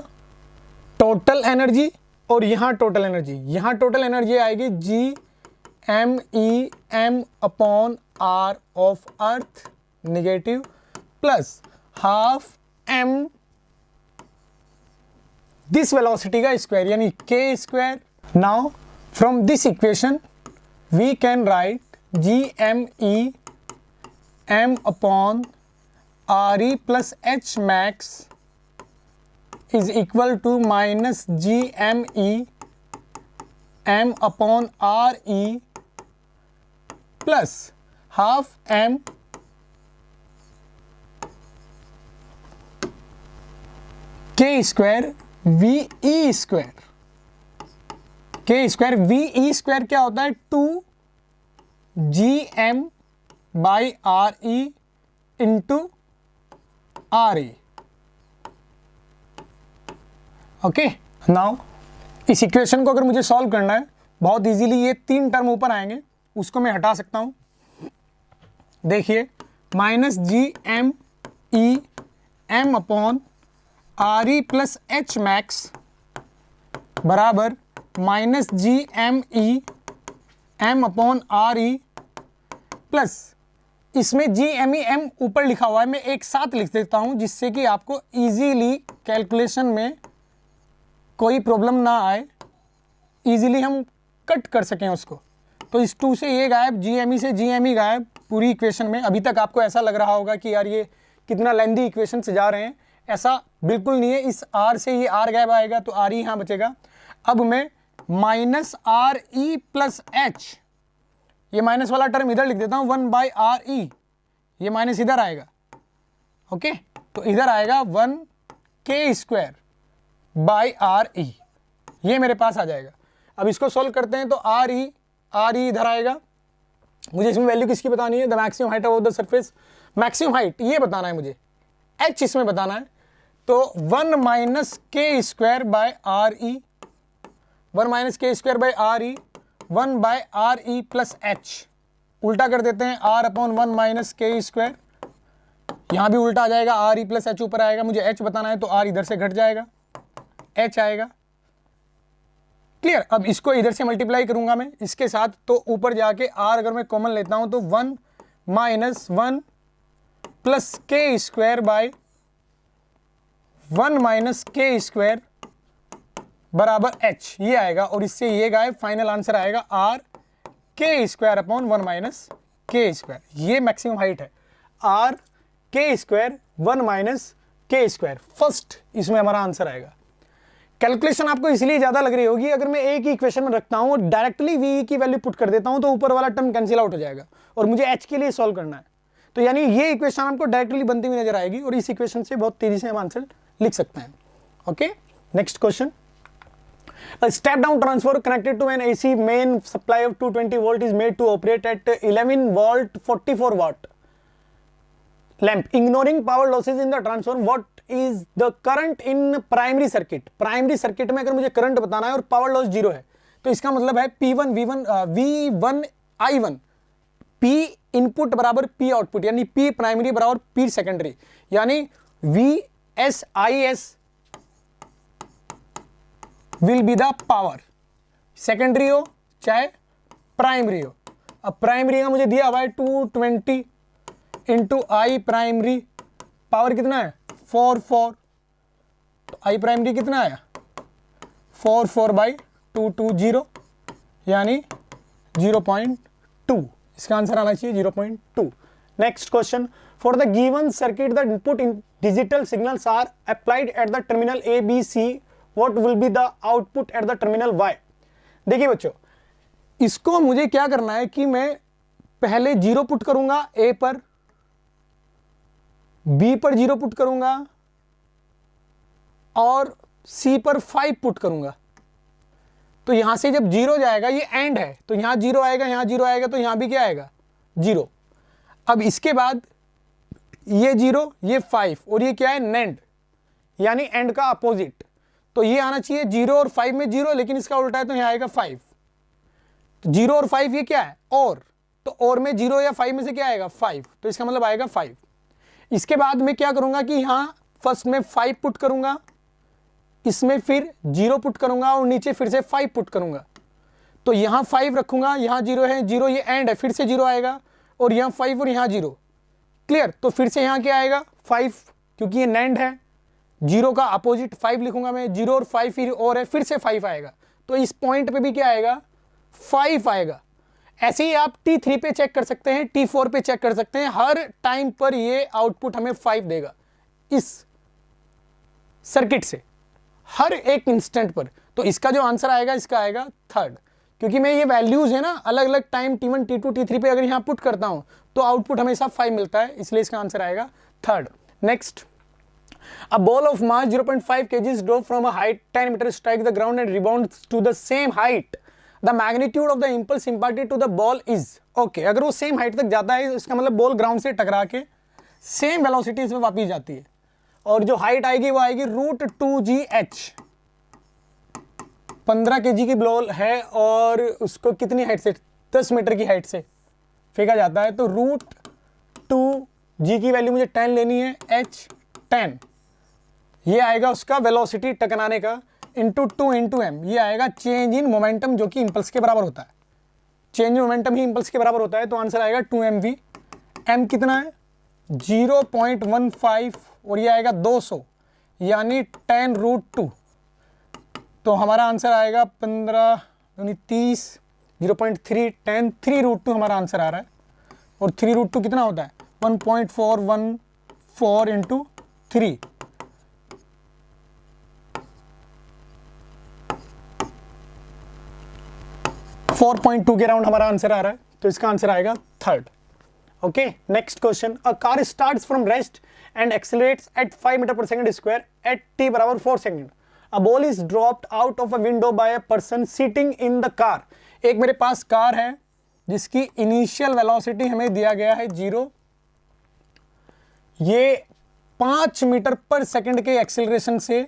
S1: टोटल एनर्जी और यहां टोटल एनर्जी। यहां टोटल एनर्जी आएगी G M E M upon R of earth negative plus half M this velocity का square, यानी K square. Now from this equation we can write G M E M upon R E plus H max is equal to minus G M E M upon R E plus half M K square V E square. K square V E square क्या होता है, 2 G M by R E into R E. Okay, now इस equation को अगर मुझे solve करना है बहुत इजीली, ये 3 टर्म ऊपर आएंगे, उसको मैं हटा सकता हूं। देखिए, minus G M E M upon R E plus H max बराबर minus G M E M upon R E plus, इसमें जी एम ई एम ऊपर लिखा हुआ है, मैं एक साथ लिख देता हूं जिससे कि आपको इजीली कैलकुलेशन में कोई प्रॉब्लम ना आए, इजीली हम कट कर सकें उसको। तो इस 2 से ये गायब, जी एम ई से जी एम ई गायब पूरी इक्वेशन में। अभी तक आपको ऐसा लग रहा होगा कि यार ये कितना लेंदी इक्वेशन से जा रहे हैं, ऐसा बिल्कुल नहीं है। इस आर से ये आर गायब आएगा तो आर ई यहाँ बचेगा। अब मैं minus are E plus H, ये माइनस वाला टर्म इधर लिख देता हूँ, 1 बाई आर ई, ये माइनस इधर आएगा। ओके, तो इधर आएगा 1 के स्क्वायर बाई आर ई, ये मेरे पास आ जाएगा। अब इसको सोल्व करते हैं तो आर ई इधर आएगा। मुझे इसमें वैल्यू किसकी बतानी है, the maximum height of the surface, maximum height ये बताना है मुझे, एच इसमें बताना है। तो 1 minus K square by R E, 1 minus K square by R E, 1 by R E plus H, उल्टा कर देते हैं, R upon 1 minus K square, यहाँ भी उल्टा आ जाएगा, आर ई प्लस एच ऊपर आएगा, मुझे एच बताना है तो आर इधर से घट जाएगा, एच आएगा। क्लियर, अब इसको इधर से मल्टीप्लाई करूंगा मैं इसके साथ, तो ऊपर जाके आर अगर मैं कॉमन लेता हूं तो 1 माइनस 1 प्लस के square bye 1 minus K square बराबर एच, ये आएगा। और इससे ये गायब, फाइनल आंसर आएगा आर के square upon 1 minus K square, ये मैक्सिमम हाइट है, आर के square 1 minus K square. First इसमें हमारा आंसर आएगा। कैलकुलेशन आपको इसलिए ज़्यादा लग रही होगी, अगर मैं एक ही इक्वेशन में रखता हूँ और डायरेक्टली वी की वैल्यू पुट कर देता हूँ तो ऊपर वाला टर्म कैंसिल आउट हो जाएगा और मुझे एच के लिए सॉल्व करना है। तो यानी ये इक्वेशन आपको डायरेक्टली बनती हुई नजर आएगी और इस इक्वेशन से बहुत तेजी से हम आंसर लिख सकते हैं। Okay, next question. A step down transformer connected to an AC main supply of 220 volt is made to operate at 11 volt 44 watt lamp. Ignoring power losses in the transformer, what is the current in primary circuit? Primary circuit में अगर मुझे current बताना है और power loss 0 है तो इसका मतलब है P1 V1 V1 I1, P input बराबर P आउटपुट, यानी P प्राइमरी बराबर P सेकेंडरी, यानी VSIS will be the power, secondary हो चाहे प्राइमरी हो। अब प्राइमरी का मुझे दिया हुआ है 220 इंटू आई प्राइमरी, पावर कितना है 4 तो आई प्राइमरी कितना आया 4 बाई 220 यानी 0.2, इसका आंसर आना चाहिए 0.2। Next question, for the given circuit the input in digital signals are applied at the terminal A B C, What will be the output at the terminal Y? देखिए बच्चों, इसको मुझे क्या करना है कि मैं पहले 0 पुट करूंगा A पर, B पर 0 पुट करूंगा और C पर 5 पुट करूंगा। तो यहां से जब 0 जाएगा, ये एंड है तो यहां 0 आएगा, यहां 0 आएगा तो यहां भी क्या आएगा 0। अब इसके बाद ये 0 ये 5 और ये क्या है नेंड, यानी एंड का अपोजिट, तो ये आना चाहिए 0 और 5 में 0, लेकिन इसका उल्टा है तो यहाँ आएगा 5। तो 0 और 5 ये क्या है और, तो और में 0 या 5 में से क्या आएगा 5, तो इसका मतलब आएगा 5। इसके बाद मैं क्या करूंगा कि यहाँ फर्स्ट में 5 पुट करूंगा, इसमें फिर 0 पुट करूंगा और नीचे फिर से 5 पुट करूंगा। तो यहाँ 5 रखूंगा, यहाँ 0 है, 0 ये एंड है, फिर से 0 आएगा और यहाँ 5 और यहाँ 0, क्लियर। तो फिर से यहाँ क्या आएगा 5, क्योंकि ये नैंड है, 0 का अपोजिट 5 लिखूंगा मैं, 0 और 5 फिर और है, फिर से 5 आएगा, तो इस पॉइंट पे भी क्या आएगा 5 आएगा। ऐसे ही आप T3 पे चेक कर सकते हैं, T4 पे चेक कर सकते हैं, हर टाइम पर ये आउटपुट हमें 5 देगा इस सर्किट से, हर एक इंस्टेंट पर। तो इसका जो आंसर आएगा इसका आएगा थर्ड, क्योंकि मैं ये वैल्यूज है ना अलग अलग टाइम T1 T2 T3 पे अगर यहाँ पुट करता हूँ तो आउटपुट हमेशा 5 मिलता है, इसलिए इसका आंसर आएगा third. Next, a ball of mass 0.5 kg is dropped from a height 10 meters, strikes the ground and rebounds to the same height. The magnitude of the impulse imparted to the ball is, okay, अगर वो same height तक जाता है इसका मतलब ball ground से टकरा के सेम वेलोसिटी इसमें वापस जाती है और जो हाइट आएगी वो आएगी √2gh। 15 kg की बॉल है और उसको कितनी हाइट से 10 मीटर की हाइट से फेंका जाता है, तो √2g की वैल्यू मुझे 10 लेनी है, h 10 ये आएगा उसका वेलोसिटी टकराने का, इंटू 2 इंटू m ये आएगा चेंज इन मोमेंटम जो कि इंपल्स के बराबर होता है, change in momentum he impulse के बराबर होता है, तो आंसर आएगा 2mv। m कितना है 0.15 और ये आएगा 200 यानी 10√2, तो हमारा आंसर आएगा 15 यानी 30, 0.3 10 3√2 हमारा आंसर आ रहा है। और 3√2 कितना होता है 1.414 इंटू 3, 4.2 के राउंड हमारा आंसर आ रहा है, तो इसका आंसर आएगा third. Okay, next question, a car starts from rest and accelerates at 5 metre per second square at t बराबर 4 second. A ball is dropped out of a window by a person sitting in the car. एक मेरे पास car है जिसकी initial velocity हमें दिया गया है 0, ये 5 मीटर पर सेकंड के एक्सेलरेशन से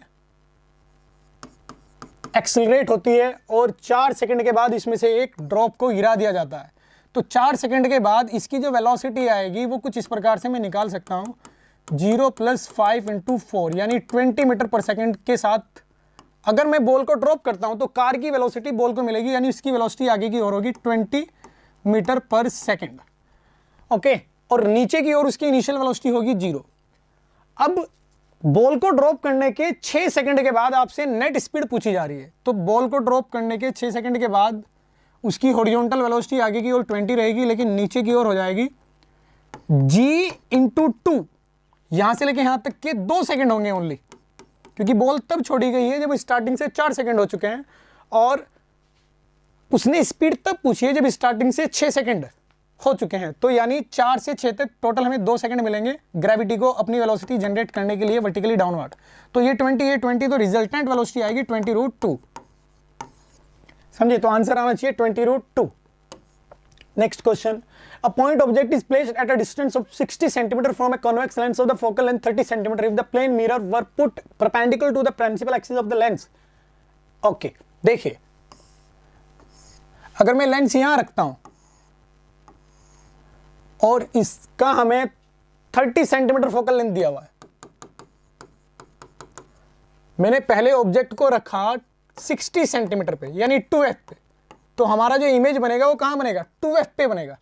S1: एक्सेलरेट होती है और 4 सेकंड के बाद इसमें से एक ड्रॉप को गिरा दिया जाता है। तो 4 सेकंड के बाद इसकी जो वेलोसिटी आएगी वो कुछ इस प्रकार से मैं निकाल सकता हूँ, 0 + 5 × 4 यानी 20 मीटर पर सेकंड के साथ अगर मैं बॉल को ड्रॉप करता हूँ तो कार की वेलोसिटी बॉल को मिलेगी, यानी इसकी वेलोसिटी आगे की ओर होगी 20 मीटर पर सेकंड। ओके, और नीचे की ओर उसकी इनिशियल वेलोसिटी होगी 0। अब बॉल को ड्रॉप करने के 6 सेकंड के बाद आपसे नेट स्पीड पूछी जा रही है, तो बॉल को ड्रॉप करने के 6 सेकंड के बाद उसकी हॉरिजॉन्टल वेलोसिटी आगे की ओर 20 रहेगी, लेकिन नीचे की ओर हो जाएगी g इंटू 2, यहां से लेके यहां तक के 2 सेकंड होंगे ओनली, क्योंकि बॉल तब छोड़ी गई है जब स्टार्टिंग से 4 सेकंड हो चुके हैं, और उसने स्पीड तब पूछी है जब स्टार्टिंग से 6 सेकंड हो चुके हैं। तो यानी 4 से 6 तक टोटल हमें 2 सेकंड मिलेंगे ग्रेविटी को अपनी वेलोसिटी जनरेट करने के लिए वर्टिकली डाउनवर्ड। तो ये 20 तो रिजल्टेंट वेलोसिटी आएगी 20√2, समझे? तो आंसर आना चाहिए 20√2। Next question, a point object is placed at a distance of 60 cm from a convex lens of the focal length 30 cm if the plane mirror were put perpendicular to the principal axis of the lens। Okay, देखिए अगर मैं lens यहां रखता हूं और इसका हमें 30 centimetre focal length दिया हुआ है, मैंने पहले ऑब्जेक्ट को रखा 60 सेंटीमीटर पे यानी 2f पे, तो हमारा जो इमेज बनेगा वो कहां बनेगा? 2f पे बनेगा।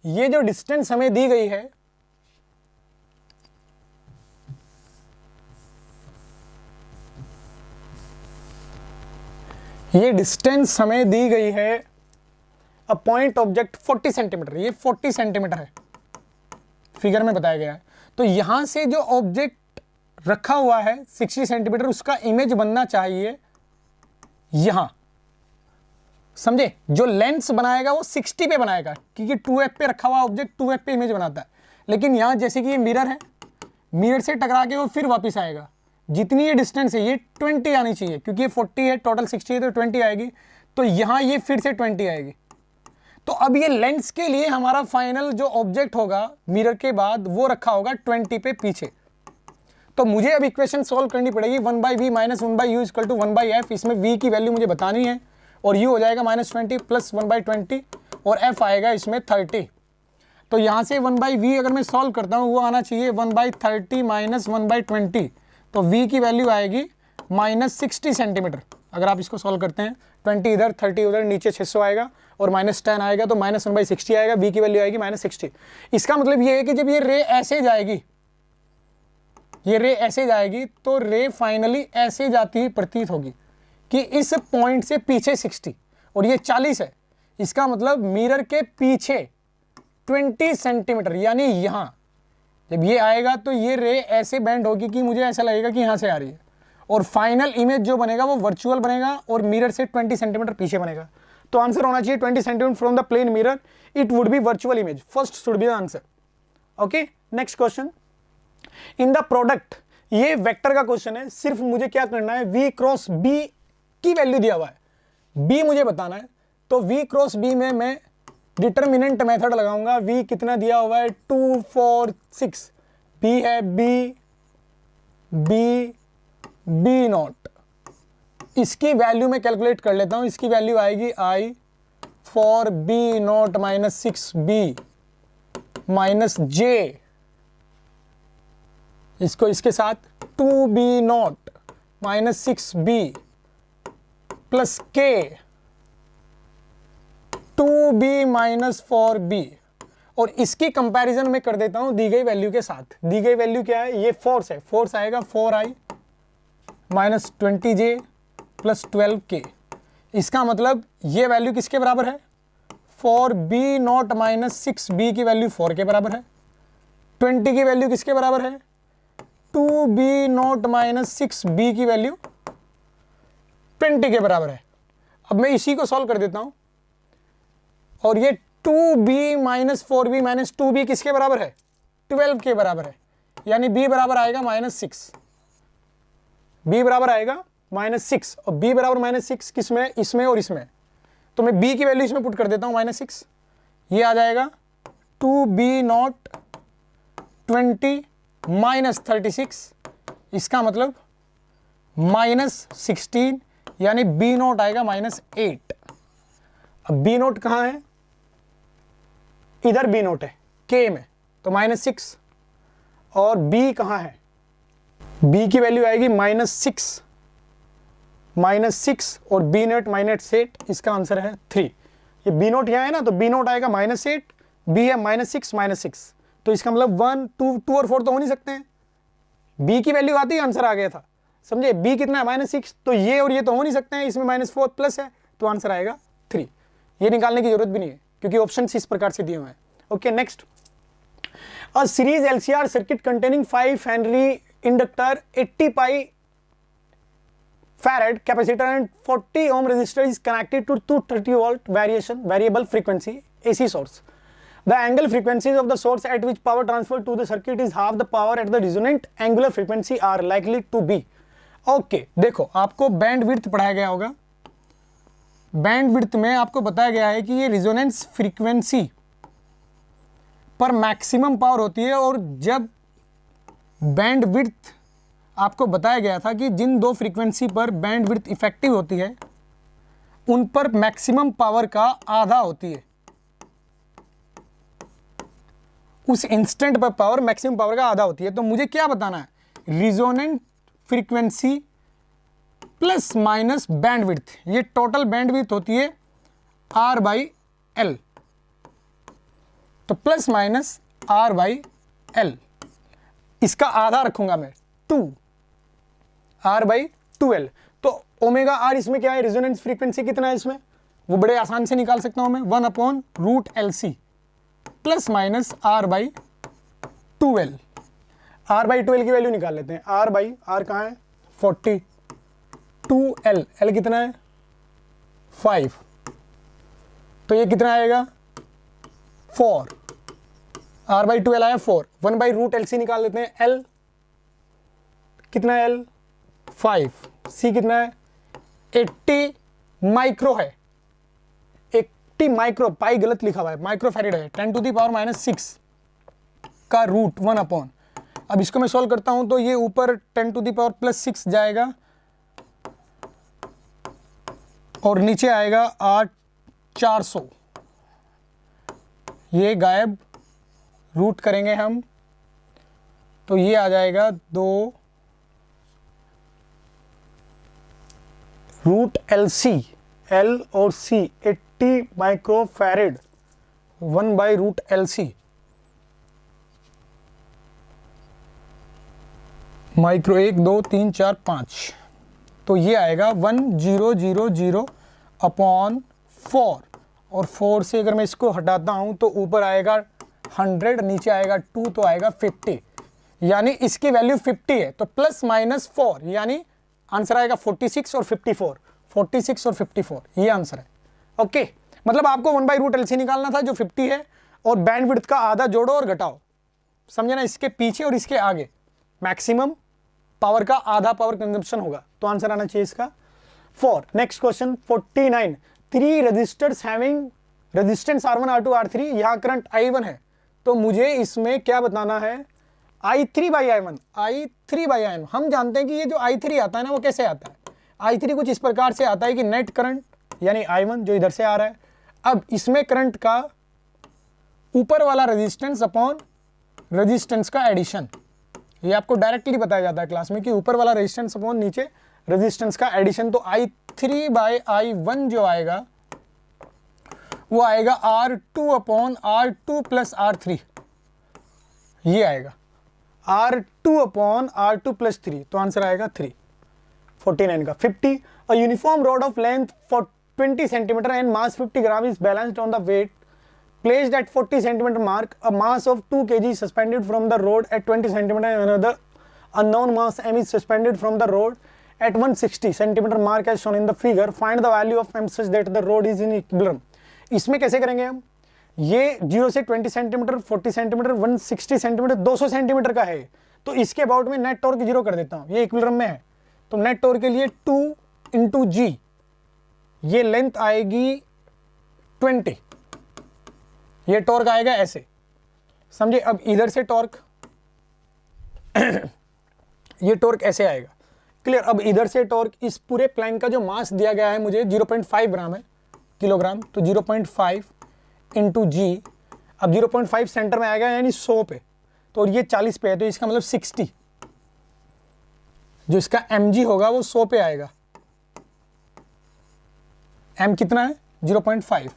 S1: ये जो डिस्टेंस हमें दी गई है, ये डिस्टेंस हमें दी गई है अ पॉइंट ऑब्जेक्ट 40 सेंटीमीटर, ये 40 सेंटीमीटर है, फिगर में बताया गया है। तो यहां से जो ऑब्जेक्ट रखा हुआ है 60 सेंटीमीटर, उसका इमेज बनना चाहिए यहां, समझे? जो लेंस बनाएगा वो 60 पे बनाएगा, क्योंकि 2f पे रखा हुआ ऑब्जेक्ट 2f पे इमेज बनाता है। लेकिन यहां जैसे कि ये मिरर है, मिरर से टकरा के वो फिर वापस आएगा, जितनी ये डिस्टेंस है ये 20 आनी चाहिए, क्योंकि ये 40 है, टोटल 60 है, तो 20 आएगी। तो यहां ये फिर से 20 आएगी। तो अब ये लेंस के लिए हमारा फाइनल जो ऑब्जेक्ट होगा मिरर के बाद वो रखा होगा 20 पे पीछे। तो मुझे अब इक्वेशन सॉल्व करनी पड़ेगी 1/v minus 1/u equal to 1/f। इसमें v की वैल्यू मुझे बतानी है, और u हो जाएगा -20 प्लस 1/20, और f आएगा इसमें 30। तो यहाँ से 1/v अगर मैं सॉल्व करता हूँ वो आना चाहिए 1/30 माइनस 1/20, तो v की वैल्यू आएगी -60 सेंटीमीटर। अगर आप इसको सॉल्व करते हैं 20 इधर 30 उधर, नीचे 600 आएगा और -10 आएगा, तो -1/60 आएगा, v की वैल्यू आएगी -60। इसका मतलब ये है कि जब ये रे ऐसे जाएगी, ये रे ऐसे जाएगी, तो रे फाइनली ऐसे जाती हुई प्रतीत होगी कि इस पॉइंट से पीछे 60 और ये 40 है। इसका मतलब मिरर के पीछे 20 सेंटीमीटर, यानी यहां जब ये आएगा तो ये रे ऐसे बेंड होगी कि मुझे ऐसा लगेगा कि यहां से आ रही है, और फाइनल इमेज जो बनेगा वो वर्चुअल बनेगा और मिरर से 20 सेंटीमीटर पीछे बनेगा। तो आंसर होना चाहिए 20 centimetre from the plane mirror, it would be virtual image. First should be the answer. Okay, next question, in the product, ये वेक्टर का क्वेश्चन है, सिर्फ मुझे क्या करना है, v क्रॉस b की वैल्यू दिया हुआ है, b मुझे बताना है। तो v क्रॉस b में मैं डिटर्मिनेंट मेथड लगाऊंगा। v कितना दिया हुआ है, 2 4 6, b है b नॉट, इसकी वैल्यू मैं कैलकुलेट कर लेता हूं। इसकी वैल्यू आएगी i for b not minus 6b minus j, इसको इसके साथ 2b not minus 6b plus k 2b minus 4b, और इसकी कंपैरिजन में कर देता हूं दी गई वैल्यू के साथ। दी गई वैल्यू क्या है, ये फोर्स है, फोर्स आएगा 4i minus 20j plus 12k। इसका मतलब ये वैल्यू किसके बराबर है, 4b नॉट माइनस 6b की वैल्यू 4 के बराबर है। 20 की वैल्यू किसके बराबर है, 2b नॉट माइनस 6b की वैल्यू 20 के बराबर है। अब मैं इसी को सॉल्व कर देता हूं, और ये 2b minus 4b minus 2b किसके बराबर है, 12 के बराबर है, यानी b बराबर आएगा -6, b बराबर आएगा -6, और b बराबर -6 किसमें, इसमें और इसमें। तो मैं b की वैल्यू इसमें पुट कर देता हूं -6, ये आ जाएगा 2b नॉट 20 माइनस 36, इसका मतलब -16, यानी b नोट आएगा -8। अब b नोट कहां है, इधर b नोट है k में, तो -6, और b कहां है, b की वैल्यू आएगी -6 और b नोट -8, इसका आंसर है 3। ये b नोट यहां है ना, तो b नोट आएगा -8, b है -6, तो इसका मतलब 1 2 और 4 तो हो नहीं सकते हैं, b की वैल्यू आती ही आंसर आ गया था, समझे। b कितना है, -6, तो ये और ये तो हो नहीं सकते हैं, इसमें -4 प्लस है, तो आंसर आएगा 3। ये निकालने की जरूरत भी नहीं है क्योंकि ऑप्शन इस प्रकार से दिए हुए हैं। Okay next, a series LCR circuit containing 5 Henry inductor 80 pi farad capacitor and 40 ohm resistor is connected to 230 volt variable frequency AC source. The angle frequencies of the source at which power transfer to the circuit is half the power at the resonant angular frequency are likely to be. Okay, देखो आपको band width पढ़ाया गया होगा। Band width में आपको बताया गया है कि ये रिजोनेंस फ्रीक्वेंसी पर मैक्सिमम पावर होती है, और जब बैंड विड्थ आपको बताया गया था कि जिन दो फ्रीक्वेंसी पर बैंड विड्थ इफेक्टिव होती है उन पर मैक्सिमम पावर का आधा होती है, उस इंस्टेंट पर पावर मैक्सिमम पावर का आधा होती है। तो मुझे क्या बताना है, resonant frequency plus minus band width, ये टोटल बैंड विड्थ होती है R/L, तो प्लस माइनस R/L, इसका आधा रखूंगा मैं 2R/2L। तो ओमेगा R इसमें क्या है, रेजोनेंस फ्रीक्वेंसी कितना है इसमें, वो बड़े आसान से निकाल सकता हूं मैं, 1/√LC plus minus R/2L। R/2L की वैल्यू निकाल लेते हैं। R कहाँ है 40, 2L, L कितना है 5, तो ये कितना आएगा 4, R/2L आया 4, 1/√LC निकाल लेते हैं। L कितना है, L 5, C कितना है 80 माइक्रो है, 80 माइक्रो, पाई गलत लिखा हुआ है, माइक्रो फैरेड है, 10⁻⁶ का रूट 1/। अब इसको मैं सॉल्व करता हूं तो ये ऊपर 10⁻+6 जाएगा और नीचे आएगा 400, ये गायब, रूट करेंगे हम तो ये आ जाएगा 2√LC, L और C 80 micro farad 1/√LC, micro 1 2 3 4 5, तो ये आएगा 1000/4, और 4 से अगर मैं इसको हटाता हूं तो ऊपर आएगा 100, नीचे आएगा 2 तो आएगा 50, यानी इसकी वैल्यू 50 है। तो प्लस माइनस 4 यानी आंसर आएगा 46 और 54, 46 और 54, ये आंसर है। ओके, मतलब आपको 1/√LC निकालना था जो 50 है, और बैंडविड्थ का आधा जोड़ो और घटाओ, समझे ना, इसके पीछे और इसके आगे मैक्सिमम पावर का आधा पावर कंजम्पशन होगा, तो आंसर आना चाहिए इसका 4। Next question 49, 3 resistors having resistance R1 R2 R3, यहाँ करंट I1 है, तो मुझे इसमें क्या बताना है, I3/I1, I3/I1। हम जानते हैं कि ये जो I3 आता है ना, वो कैसे आता है, I3 कुछ इस प्रकार से आता है कि नेट करंट यानी I1 जो इधर से आ रहा है, अब इसमें करंट का ऊपर वाला रेजिस्टेंस अपॉन रेजिस्टेंस का एडिशन, ये आपको डायरेक्टली बताया जाता है क्लास में कि ऊपर वाला रेजिस्टेंस अपॉन नीचे रेजिस्टेंस का एडिशन। तो I3/I1 जो आएगा वो आएगा R2/R2 प्लस R3, ये आएगा R2/R2 प्लस 3, तो आंसर आएगा 3। 49 का 50, a uniform rod of length 20 centimetre and mass 50 gram is balanced on the weight placed at 40 centimeter mark, a mass of 2 kg suspended from the rod at 20 centimeter and another unknown mass m is suspended from the rod at 160 centimeter mark as shown in the figure. Find the value of m such that the rod is in equilibrium. इसमें कैसे करेंगे हम, ये 0 से 20 centimetre, 40 centimetre, 160 centimetre, 200 centimetre का है, तो इसके अबाउट में नेट टॉर्क 0 कर देता हूँ, ये इक्विलिब्रियम में है, तो नेट टॉर्क के लिए 2 × G, ये लेंथ आएगी 20, ये टॉर्क आएगा ऐसे, समझे। अब इधर से टॉर्क ये टॉर्क ऐसे आएगा, क्लियर। अब इधर से टॉर्क, इस पूरे प्लैंक का जो मास दिया गया है मुझे 0.5 ग्राम है, किलोग्राम, तो 0.5 × G, अब 0.5 सेंटर में आएगा यानी 100 पे, तो ये 40 पे है, तो इसका मतलब 60, जो इसका mg होगा वो 100 पे आएगा। m कितना है 0.5,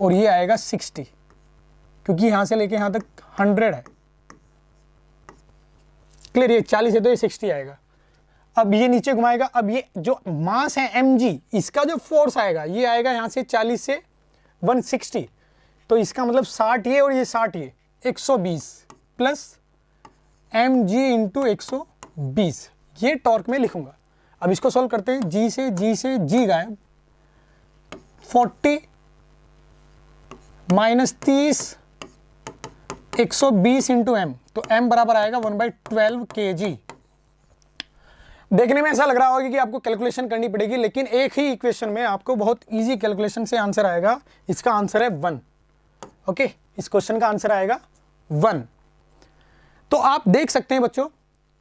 S1: और ये आएगा 60, क्योंकि यहां से लेके यहां तक 100 है, क्लियर। ये 40 है तो ये 60 आएगा। अब ये नीचे घुमाएगा, अब ये जो मास है mg, इसका जो फोर्स आएगा ये आएगा यहाँ से 40 से 160, तो इसका मतलब 60 ये और ये 60 ये 120 प्लस mg इंटू 120, ये टॉर्क में लिखूंगा। अब इसको सॉल्व करते हैं, g से g गायब, 40 माइनस 30 120 इंटू एम, तो m बराबर आएगा 1/12 kg। देखने में ऐसा लग रहा होगा कि आपको कैलकुलेशन करनी पड़ेगी, लेकिन एक ही इक्वेशन में आपको बहुत इजी कैलकुलेशन से आंसर आएगा। इसका आंसर है 1। ओके, इस क्वेश्चन का आंसर आएगा 1। तो आप देख सकते हैं बच्चों,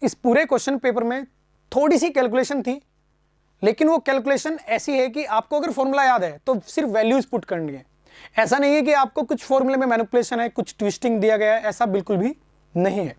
S1: इस पूरे क्वेश्चन पेपर में थोड़ी सी कैलकुलेशन थी, लेकिन वो कैलकुलेशन ऐसी है कि आपको अगर फॉर्मूला याद है तो सिर्फ वैल्यूज पुट करनी है। ऐसा नहीं है कि आपको कुछ फॉर्मूले में मैनिपुलेशन है, कुछ ट्विस्टिंग दिया गया है, ऐसा बिल्कुल भी नहीं है।